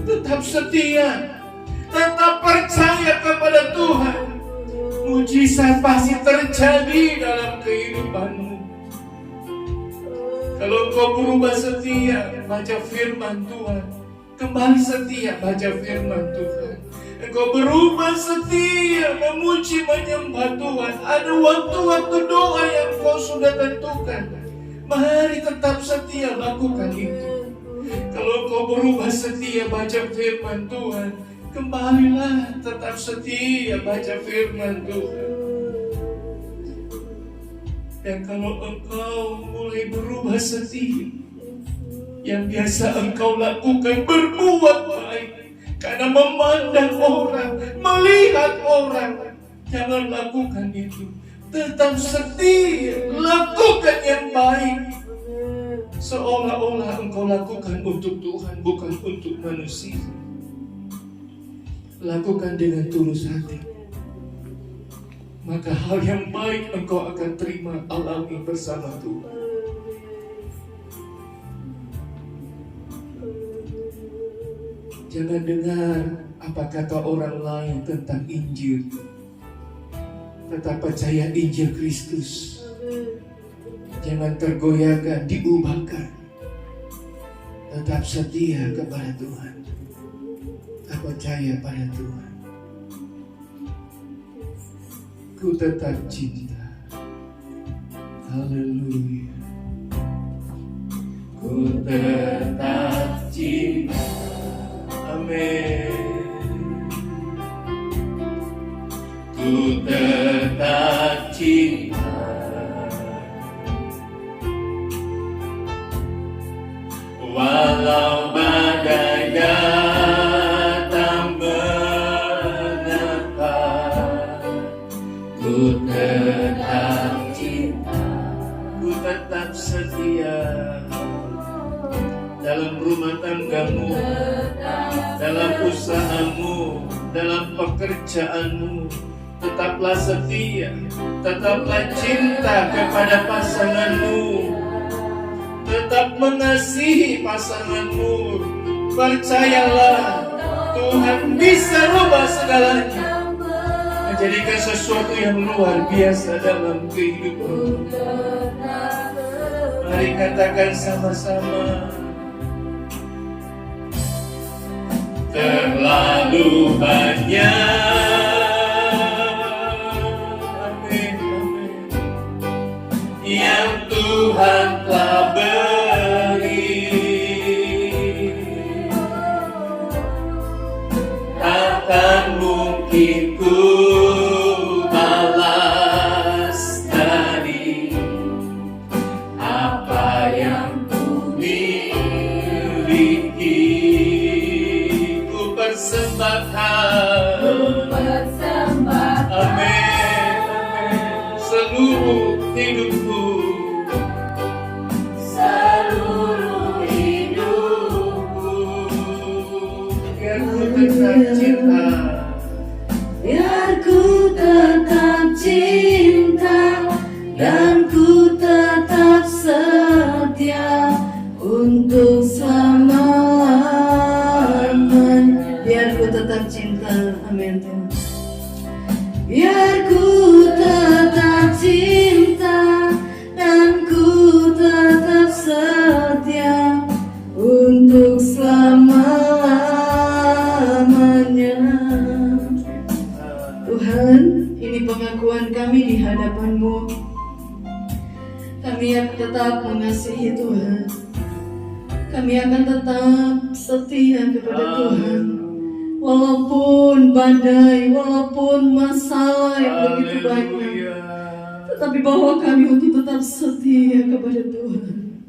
Speaker 4: Tetap setia, tetap percaya kepada Tuhan. Mujizat pasti terjadi dalam kehidupanmu. Kalau engkau berubah setia, baca firman Tuhan. Kembali setia, baca firman Tuhan. Engkau berubah setia, memuji, menyembah Tuhan. Ada waktu-waktu doa yang kau sudah tentukan. Mari tetap setia, lakukan itu. Kalau kau berubah setia, baca firman Tuhan. Kembalilah, tetap setia, baca firman Tuhan. Dan kalau engkau mulai berubah setia, yang biasa engkau lakukan berbuat baik, karena memandang orang, melihat orang, jangan lakukan itu. Tetap setia, lakukan yang baik, seolah-olah engkau lakukan untuk Tuhan, bukan untuk manusia. Lakukan dengan tulus hati, maka hal yang baik engkau akan terima, alami bersama Tuhan. Jangan dengar apa kata orang lain tentang Injil. Tetap percaya Injil Kristus. Jangan tergoyahkan, diubahkan. Tetap setia kepada Tuhan. Tetap percaya pada Tuhan. Ku tetap cinta. Haleluya. Ku tetap cinta. Amin. Ku tetap cinta, walau badai datang menerpa. Ku tetap cinta, ku tetap setia dalam rumah tanggamu, dalam usahamu, dalam pekerjaanmu. Tetaplah setia, tetaplah cinta kepada pasanganmu, tetap mengasihi pasanganmu. Percayalah, Tuhan bisa rubah segalanya, menjadikan sesuatu yang luar biasa dalam kehidupan. Mari katakan sama-sama. Terlalu banyak, amin, amin, yang Tuhan telah beri, takkan mungkin ku balas dari apa yang ku miliki. Ku persembahkan, amin, amin, seluruh hidupku, biar ku tetap cinta,
Speaker 1: Biar ku tetap cinta dan ku tetap setia untuk selama-lamanya. Biar ku tetap cinta, amin Tuhan. Biar ku tetap cinta dan ku tetap setia untuk selama-lamanya. Tuhan, ini pengakuan kami di hadapan-Mu. Kami akan tetap mengasihi Tuhan. Kami akan tetap setia kepada Tuhan. Walaupun badai, walaupun masalah yang begitu banyak, tetapi bawa kami untuk tetap setia kepada Tuhan.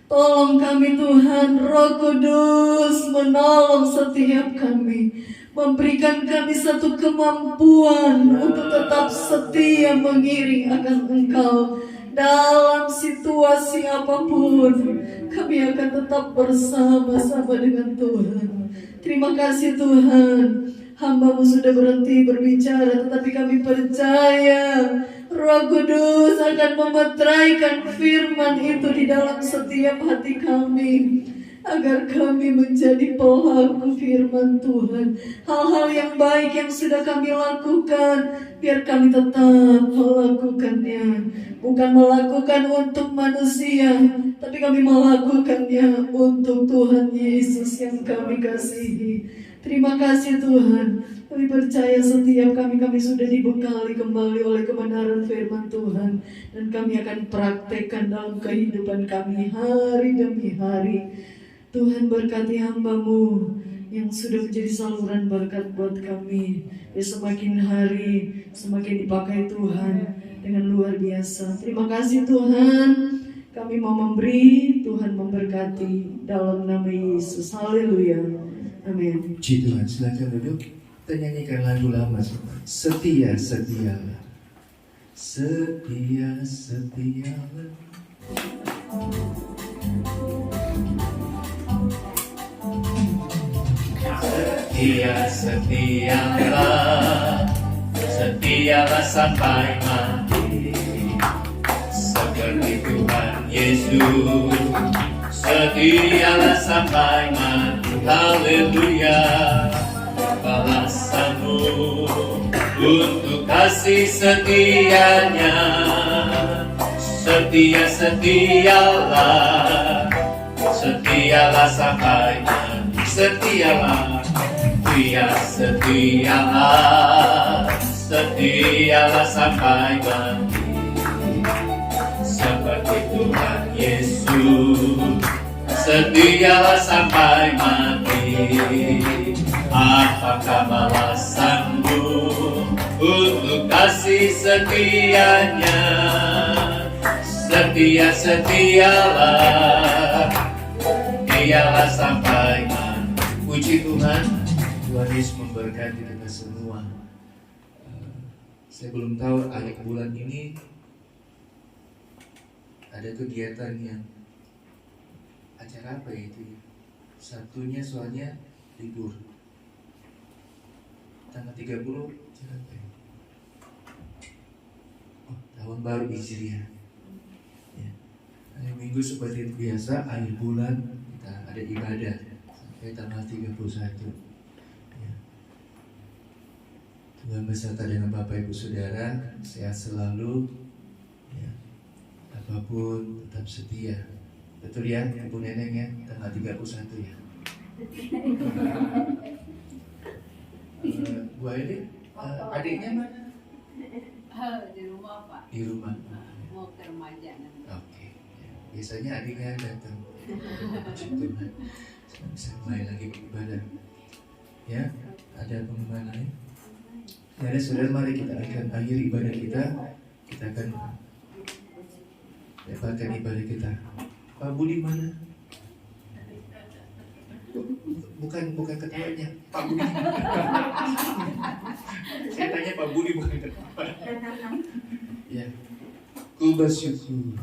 Speaker 1: Tolong kami Tuhan, Roh Kudus menolong setiap kami, memberikan kami satu kemampuan untuk tetap setia mengiring akan Engkau. Dalam situasi apapun, kami akan tetap bersama-sama dengan Tuhan. Terima kasih Tuhan, hamba-Mu sudah berhenti berbicara, tetapi kami percaya Roh Kudus akan memetraikan firman itu di dalam setiap hati kami, agar kami menjadi pelaku firman Tuhan. Hal-hal yang baik yang sudah kami lakukan, biar kami tetap melakukannya. Bukan melakukan untuk manusia, tapi kami melakukannya untuk Tuhan Yesus yang kami kasihi. Terima kasih Tuhan. Kami percaya setiap kami sudah dibekali kembali oleh kebenaran firman Tuhan, dan kami akan praktekkan dalam kehidupan kami hari demi hari. Tuhan berkati hamba-Mu yang sudah menjadi saluran berkat buat kami. Ya, semakin hari semakin dipakai Tuhan dengan luar biasa. Terima kasih Tuhan. Kami mau memberi, Tuhan memberkati dalam nama Yesus. Haleluya. Amin.
Speaker 4: Puji Tuhan, silakan duduk. Kita nyanyikan lagu lama. Setia, setialah. Setia, setialah. Setia, setialah. Setialah sampai mati. Seperti Tuhan Yesus. Setialah sampai mati. Haleluya. Balasanmu untuk kasih setianya. Setia, setialah. Setialah sampai mati. Setialah. Setia, setialah. Setialah sampai mati. Seperti Tuhan Yesus. Setialah sampai mati. Apakah balasanmu untuk kasih setianya? Setia, setialah. Setialah sampai mati. Puji Tuhan. Tuhan Yesus memberkati kita semua. Saya belum tahu akhir bulan ini ada kegiatan yang acara apa ya itu ya? Sabtunya soalnya libur. tanggal 30 apa ya? Oh, tahun baru Hijriah. Ya. Hari Minggu seperti biasa, akhir bulan kita ada ibadah sampai tanggal 31. Ya. Tuhan beserta dengan Bapak Ibu Saudara, sehat selalu. Ya. Apapun tetap setia. Betul ya, Ibu Neneng ya, tanggal 31 ya. Bu Aili, adiknya mana?
Speaker 7: Di rumah Pak,
Speaker 4: Di rumah.
Speaker 7: mau ke remaja nanti.
Speaker 4: Oke. Ya. Biasanya adiknya datang. Puji Tuhan. Senang bisa kembali lagi beribadah. Ya, ada pengumuman lain? Ya, saudara, mari kita akan akhiri ibadah kita. Kita akan lepaskan ibadah kita. Pak Budi mana? Bukan ketawanya, Pak Budi. Saya tanya Pak Budi, bukan ketawa. Ya, ku bersyukur.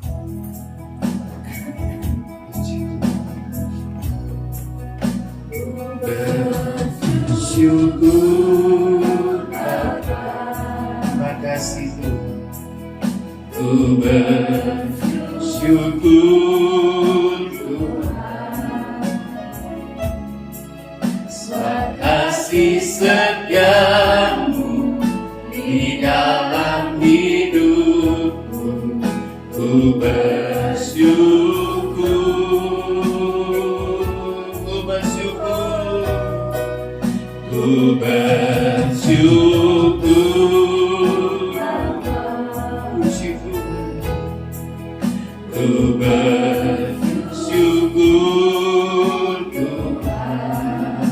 Speaker 4: Bersyukur, terima kasih Tuhan. Ku bersyukur Tuhan, kasih setiamu di dalam hidupku. Ku bersyukur, ku bersyukur, ku bersyukur, puji Tuhan. Ku bersyukur Tuhan,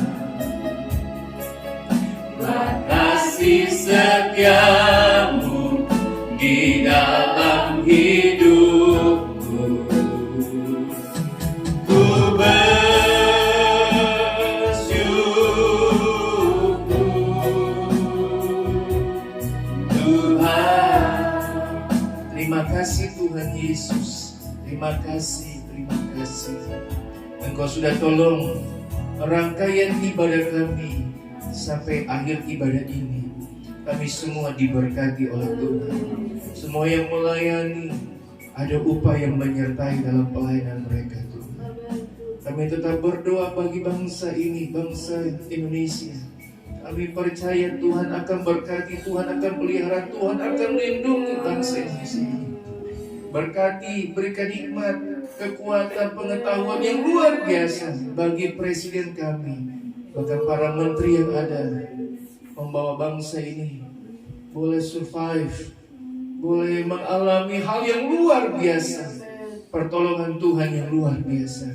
Speaker 4: kasih setiamu di dalam hidupku. Ku bersyukur Tuhan. Terima kasih Tuhan Yesus. Terima kasih, terima kasih. Engkau sudah tolong rangkaian ibadah kami sampai akhir ibadah ini. Kami semua diberkati oleh Tuhan. Semua yang melayani ada upah yang menyertai dalam pelayanan mereka Tuhan. Kami tetap berdoa bagi bangsa ini, bangsa Indonesia. Kami percaya Tuhan akan berkati, Tuhan akan pelihara, Tuhan akan melindungi bangsa Indonesia ini. Berkati, berikan hikmat, kekuatan, pengetahuan yang luar biasa bagi presiden kami, bahkan para menteri yang ada, membawa bangsa ini boleh survive, boleh mengalami hal yang luar biasa, pertolongan Tuhan yang luar biasa.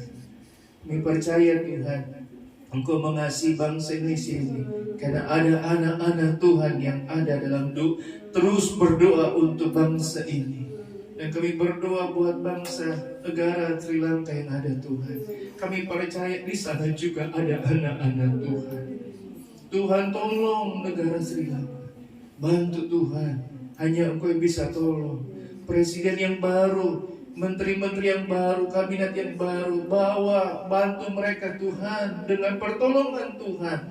Speaker 4: Kami percaya Tuhan, Engkau mengasihi bangsa Indonesia ini, karena ada anak-anak Tuhan yang ada dalam terus berdoa untuk bangsa ini. Dan kami berdoa buat bangsa negara Sri Lanka yang ada Tuhan. Kami percaya di sana juga ada anak-anak Tuhan. Tuhan tolong negara Sri Lanka. Bantu Tuhan. Hanya Engkau yang bisa tolong. Presiden yang baru, menteri-menteri yang baru, kabinet yang baru, bawa, bantu mereka Tuhan. Dengan pertolongan Tuhan,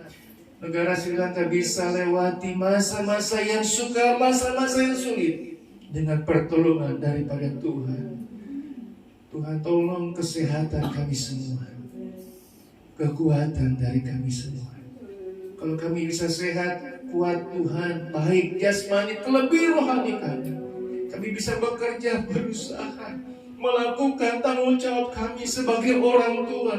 Speaker 4: negara Sri Lanka bisa lewati masa-masa yang sukar, masa-masa yang sulit, dengan pertolongan daripada Tuhan. Tuhan tolong kesehatan kami semua, kekuatan dari kami semua. Kalau kami bisa sehat, kuat Tuhan, baik jasmani terlebih rohani kami bisa bekerja, berusaha, melakukan tanggung jawab kami sebagai orang tua,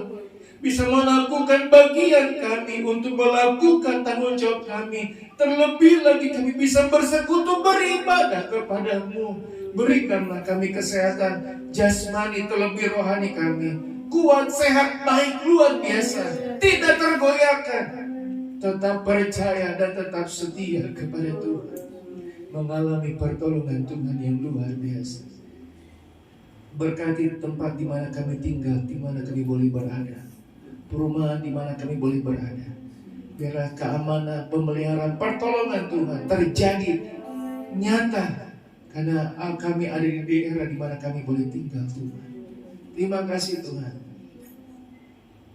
Speaker 4: bisa melakukan bagian kami untuk melakukan tanggung jawab kami. Terlebih lagi kami bisa bersekutu beribadah kepadamu. Berikanlah kami kesehatan jasmani terlebih rohani kami, kuat, sehat, baik, luar biasa, tidak tergoyahkan, tetap percaya dan tetap setia kepada Tuhan, mengalami pertolongan Tuhan yang luar biasa. Berkati tempat di mana kami tinggal, di mana kami boleh berada, perumahan di mana kami boleh berada. Biarlah keamanan, pemeliharaan, pertolongan Tuhan terjadi nyata, karena kami ada di daerah di mana kami boleh tinggal Tuhan. Terima kasih Tuhan.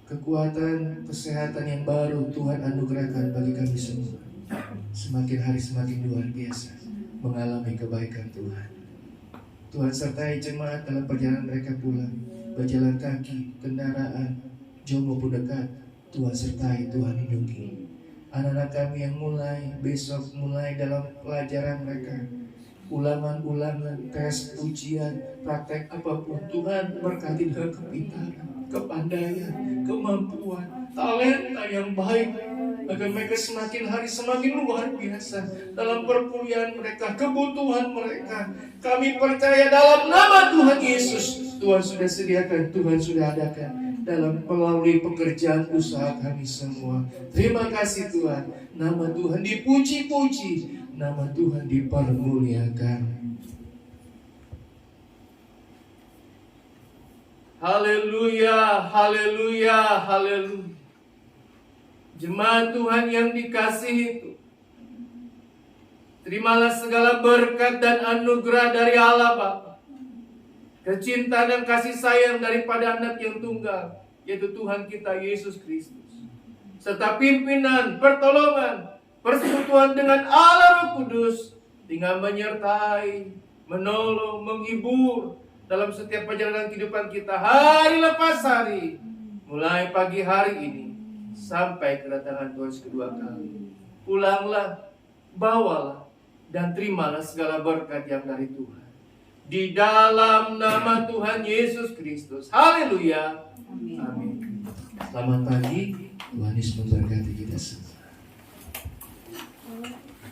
Speaker 4: Kekuatan, kesehatan yang baru Tuhan anugerahkan bagi kami semua. semakin hari semakin luar biasa mengalami kebaikan Tuhan. Tuhan sertai jemaat dalam perjalanan mereka pulang, berjalan kaki, kendaraan, jauh maupun dekat. Tuhan sertai, Tuhan lindungi. Anak-anak kami yang besok mulai dalam pelajaran mereka, ulangan-ulangan, tes, ujian, praktek apapun, Tuhan berkati dengan kepintaran, kepandaian, kemampuan, talenta yang baik, agar mereka semakin hari semakin luar biasa dalam perkuliahan mereka, kebutuhan mereka. Kami percaya dalam nama Tuhan Yesus, Tuhan sudah sediakan, Tuhan sudah adakan dalam melalui pekerjaan usaha kami semua. Terima kasih Tuhan, nama Tuhan dipuji-puji, nama Tuhan dipermuliakan. Haleluya, haleluya, haleluya. Jemaat Tuhan yang dikasihi itu, terimalah segala berkat dan anugerah dari Allah Bapa, kecintaan dan kasih sayang daripada Anak yang tunggal, yaitu Tuhan kita Yesus Kristus, serta pimpinan, pertolongan, persekutuan dengan Allah Roh Kudus, tinggal menyertai, menolong, menghibur dalam setiap perjalanan kehidupan kita hari lepas hari, mulai pagi hari ini sampai kedatangan Tuhan kedua kali. Pulanglah, bawalah, dan terimalah segala berkat yang dari Tuhan. Di dalam nama Tuhan Yesus Kristus. Haleluya. Amin. Selamat pagi. Tuhan Yesus memberkati kita semua.